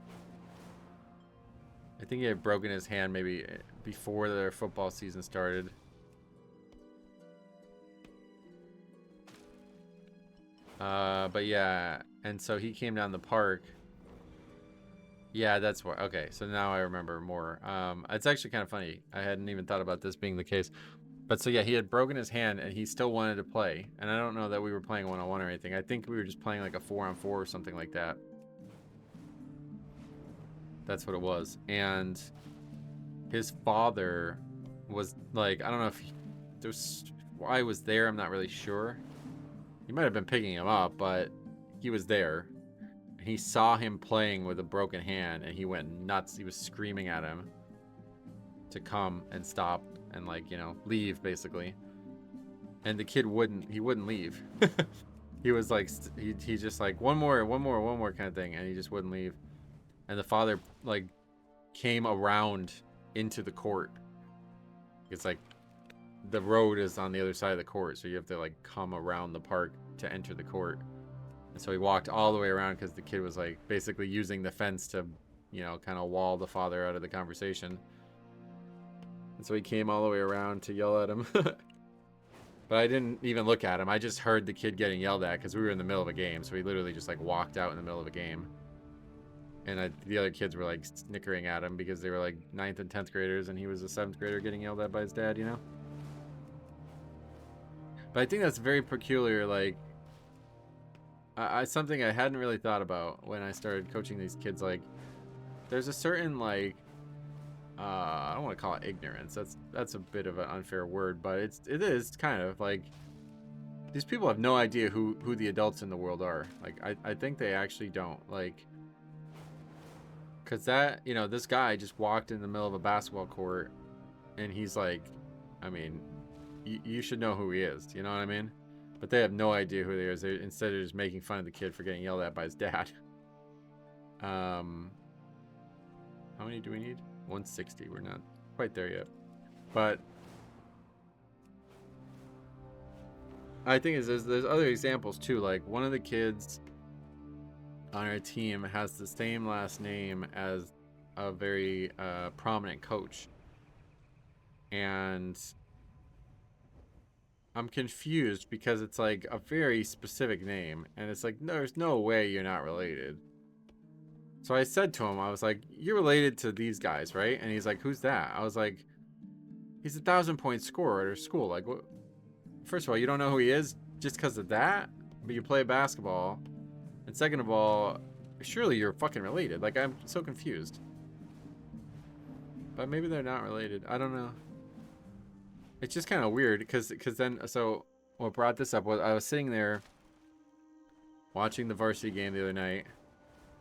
A: I think he had broken his hand maybe before their football season started. But yeah, and so he came down the park. Yeah, that's what. Okay, so now I remember more. It's actually kind of funny. I hadn't even thought about this being the case. But so yeah, he had broken his hand and he still wanted to play. And I don't know that we were playing 1-on-1 or anything. I think we were just playing like a 4-on-4 or something like that. That's what it was. And his father was like, I don't know if why he was there, I'm not really sure. He might have been picking him up, but he was there. He saw him playing with a broken hand and he went nuts. He was screaming at him to come and stop and, like, you know, leave basically. And the kid wouldn't leave. He was like, he just like, one more kind of thing. And he just wouldn't leave. And the father like came around into the court. It's like the road is on the other side of the court. So you have to like come around the park to enter the court. And so he walked all the way around because the kid was like basically using the fence to, you know, kind of wall the father out of the conversation. And so he came all the way around to yell at him. But I didn't even look at him. I just heard the kid getting yelled at because we were in the middle of a game. So he literally just like walked out in the middle of a game. And the other kids were like snickering at him because they were like 9th and 10th graders and he was a 7th grader getting yelled at by his dad, you know? But I think that's very peculiar. Like, something I hadn't really thought about when I started coaching these kids. Like, there's a certain like, I don't want to call it ignorance. That's a bit of an unfair word, but it is kind of like these people have no idea who the adults in the world are. Like, I think they actually don't. Like, Because that, you know, this guy just walked in the middle of a basketball court and he's like, I mean, you should know who he is. You know what I mean? But they have no idea who he is. Instead of just making fun of the kid for getting yelled at by his dad. How many do we need? 160. We're not quite there yet. But I think there's other examples too. Like one of the kids on our team has the same last name as a very prominent coach. And I'm confused because it's like a very specific name. And it's like, no, there's no way you're not related. So I said to him, I was like, you're related to these guys, right? And he's like, who's that? I was like, he's a 1,000-point scorer at our school. Like, what? First of all, you don't know who he is just because of that? But you play basketball. And second of all, surely you're fucking related. Like, I'm so confused. But maybe they're not related. I don't know. It's just kind of weird because then, so what brought this up was I was sitting there watching the varsity game the other night,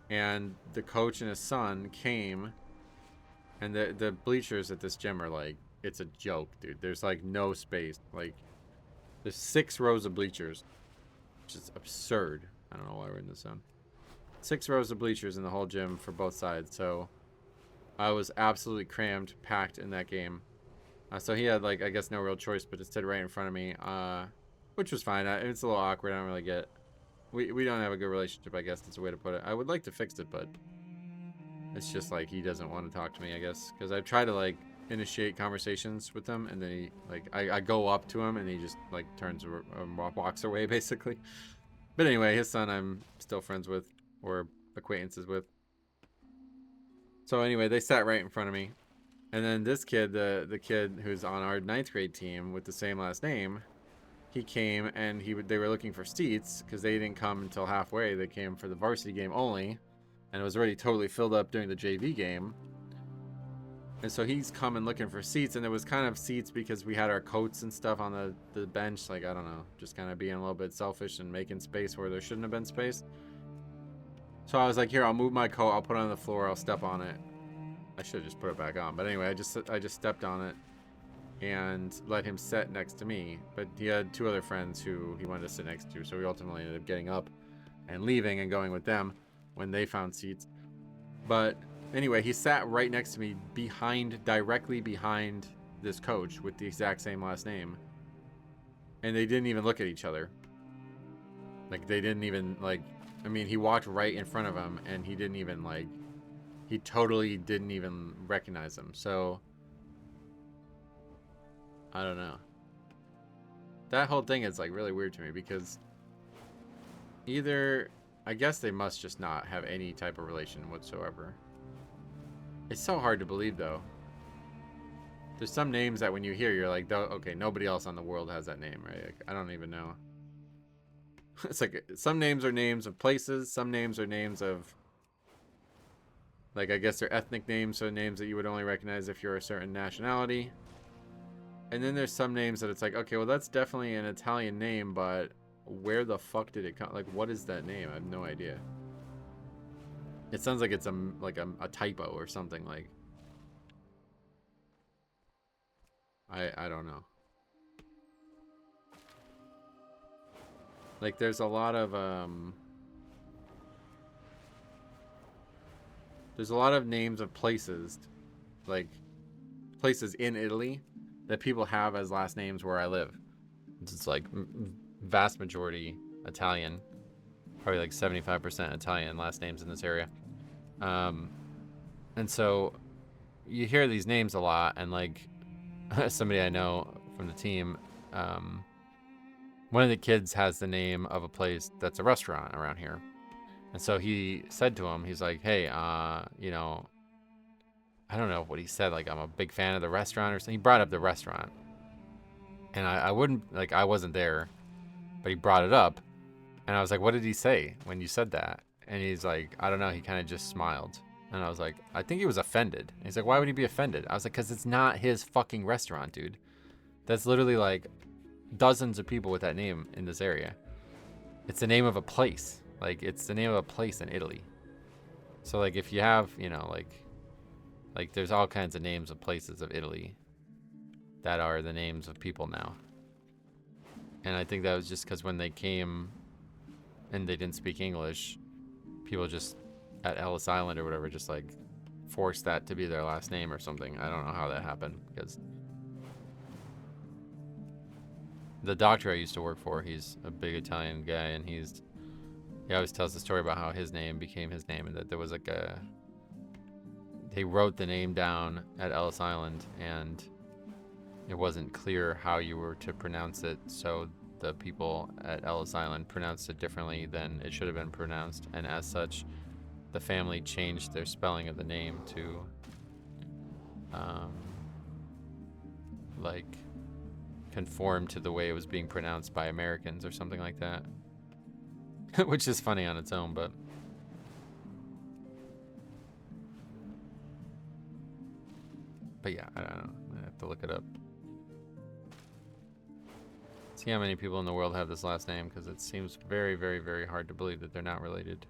A: and the coach and his son came, and the bleachers at this gym are like, it's a joke, dude. There's like no space. Like, there's 6 rows of bleachers, which is absurd. I don't know why we're in this zone. 6 rows of bleachers in the whole gym for both sides. So I was absolutely crammed, packed in that game. So he had, like, I guess no real choice but to sit right in front of me, which was fine. It's a little awkward. I don't really get. We don't have a good relationship, I guess that's the way to put it. I would like to fix it, but it's just like he doesn't want to talk to me, I guess, because I've tried to like initiate conversations with him, and then he like I go up to him and he just like turns walks away basically. But anyway, his son I'm still friends with or acquaintances with. So anyway, they sat right in front of me. And then this kid, the kid who's on our 9th grade team with the same last name, he came and they were looking for seats because they didn't come until halfway. They came for the varsity game only, and it was already totally filled up during the JV game. And so he's coming looking for seats, and there was kind of seats because we had our coats and stuff on the bench. Like, I don't know, just kind of being a little bit selfish and making space where there shouldn't have been space. So I was like, here, I'll move my coat, I'll put it on the floor, I'll step on it. I should have just put it back on. But anyway, I just stepped on it and let him sit next to me. But he had 2 other friends who he wanted to sit next to. So we ultimately ended up getting up and leaving and going with them when they found seats. But anyway, he sat right next to me directly behind this coach with the exact same last name. And they didn't even look at each other. Like, they didn't even, like, I mean, he walked right in front of him and he didn't even, like, he totally didn't even recognize him. So I don't know. That whole thing is like really weird to me because either I guess they must just not have any type of relation whatsoever. It's so hard to believe though. There's some names that when you hear you're like, okay, nobody else on the world has that name, right? Like, I don't even know. It's like some names are names of places, some names are names of, like, I guess they're ethnic names, so names that you would only recognize if you're a certain nationality. And then there's some names that it's like, okay, well, that's definitely an Italian name, but where the fuck did it come? Like, what is that name? I have no idea. It sounds like it's a typo or something. Like, I don't know. Like, there's a lot of there's a lot of names of places, like places in Italy that people have as last names where I live. It's like vast majority Italian, probably like 75% Italian last names in this area. And so you hear these names a lot, and like somebody I know from the team, one of the kids has the name of a place that's a restaurant around here. And so he said to him, he's like, hey, you know, I don't know what he said. Like, I'm a big fan of the restaurant or something. He brought up the restaurant. And I wouldn't, like, I wasn't there, but he brought it up. And I was like, what did he say when you said that? And he's like, I don't know. He kind of just smiled. And I was like, I think he was offended. And he's like, why would he be offended? I was like, because it's not his fucking restaurant, dude. That's literally like dozens of people with that name in this area. It's the name of a place. Like, it's the name of a place in Italy. So like if you have, you know, like there's all kinds of names of places of Italy that are the names of people now. And I think that was just because when they came and they didn't speak English, people just at Ellis Island or whatever just like forced that to be their last name or something. I don't know how that happened because the doctor I used to work for, he's a big Italian guy, and he always tells the story about how his name became his name, and that there was like they wrote the name down at Ellis Island, and it wasn't clear how you were to pronounce it, so the people at Ellis Island pronounced it differently than it should have been pronounced, and as such, the family changed their spelling of the name to, like, conform to the way it was being pronounced by Americans or something like that. Which is funny on its own, but... But yeah, I don't know. I have to look it up. See how many people in the world have this last name, because it seems very, very, very hard to believe that they're not related.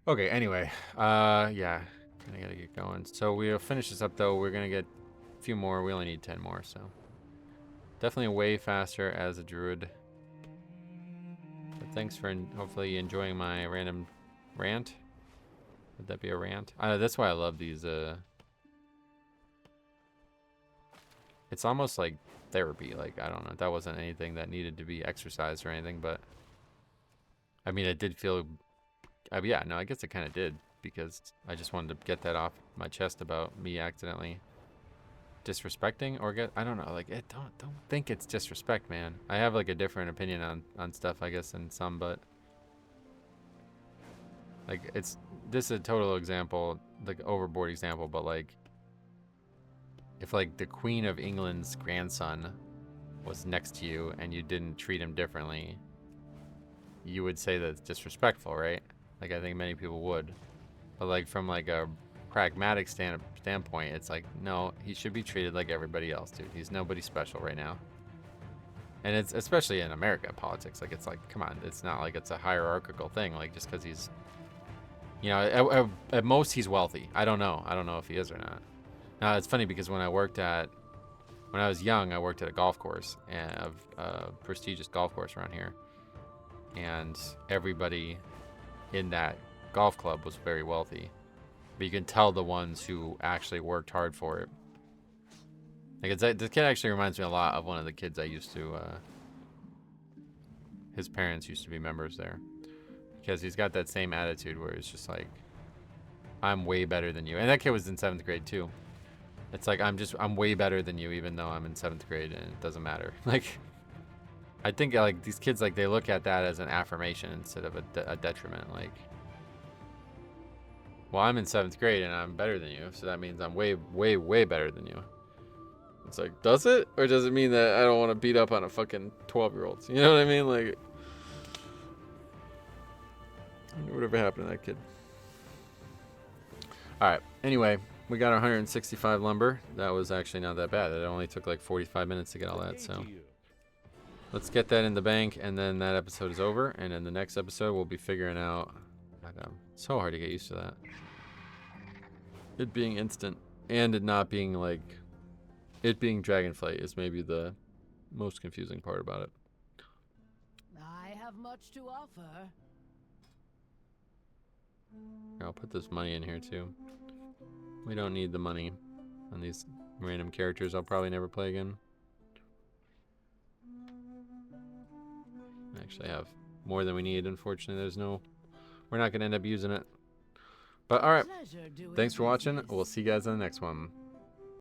A: Okay, anyway. Yeah. Kinda gotta get going. So we'll finish this up, though. We're gonna get a few more. We only need 10 more, so... Definitely way faster as a druid. But thanks for hopefully enjoying my random rant. Would that be a rant? That's why I love these. It's almost like therapy. Like, I don't know. That wasn't anything that needed to be exercised or anything, but I mean, it did feel. Yeah, no, I guess it kind of did, because I just wanted to get that off my chest about me accidentally disrespecting or I don't know, like, don't think it's disrespect, man. I have like a different opinion on stuff, I guess, than some, but like this is a total example, like overboard example, but like if like the Queen of England's grandson was next to you and you didn't treat him differently, you would say that it's disrespectful, right? Like, I think many people would, but like from like a pragmatic standpoint, it's like, no, he should be treated like everybody else, dude. He's nobody special right now. And it's especially in America politics, like, it's like, come on, it's not like it's a hierarchical thing, like, just because he's, you know, at most he's wealthy. I don't know if he is or not. Now it's funny because when I was young, I worked at a golf course, and a prestigious golf course around here, and everybody in that golf club was very wealthy. But you can tell the ones who actually worked hard for it. Like, this kid actually reminds me a lot of one of the kids I used to, his parents used to be members there. Because he's got that same attitude where it's just like, I'm way better than you. And that kid was in 7th grade too. It's like, I'm way better than you, even though I'm in 7th grade, and it doesn't matter. Like, I think like these kids, like, they look at that as an affirmation instead of a detriment. Like, well, I'm in 7th grade and I'm better than you, so that means I'm way, way, way better than you. It's like, does it? Or does it mean that I don't want to beat up on a fucking 12-year-old? You know what I mean? Like, I wonder whatever happened to that kid. Alright, anyway, we got our 165 lumber. That was actually not that bad. It only took like 45 minutes to get all that, so... Let's get that in the bank, and then that episode is over. And in the next episode, we'll be figuring out... It's so hard to get used to that. It being instant, and it not being like... It being Dragonflight is maybe the most confusing part about it.
E: I have much to offer.
A: Here, I'll put this money in here too. We don't need the money on these random characters I'll probably never play again. I actually have more than we need. Unfortunately, we're not going to end up using it. But alright, thanks for watching. We'll see you guys in the next one.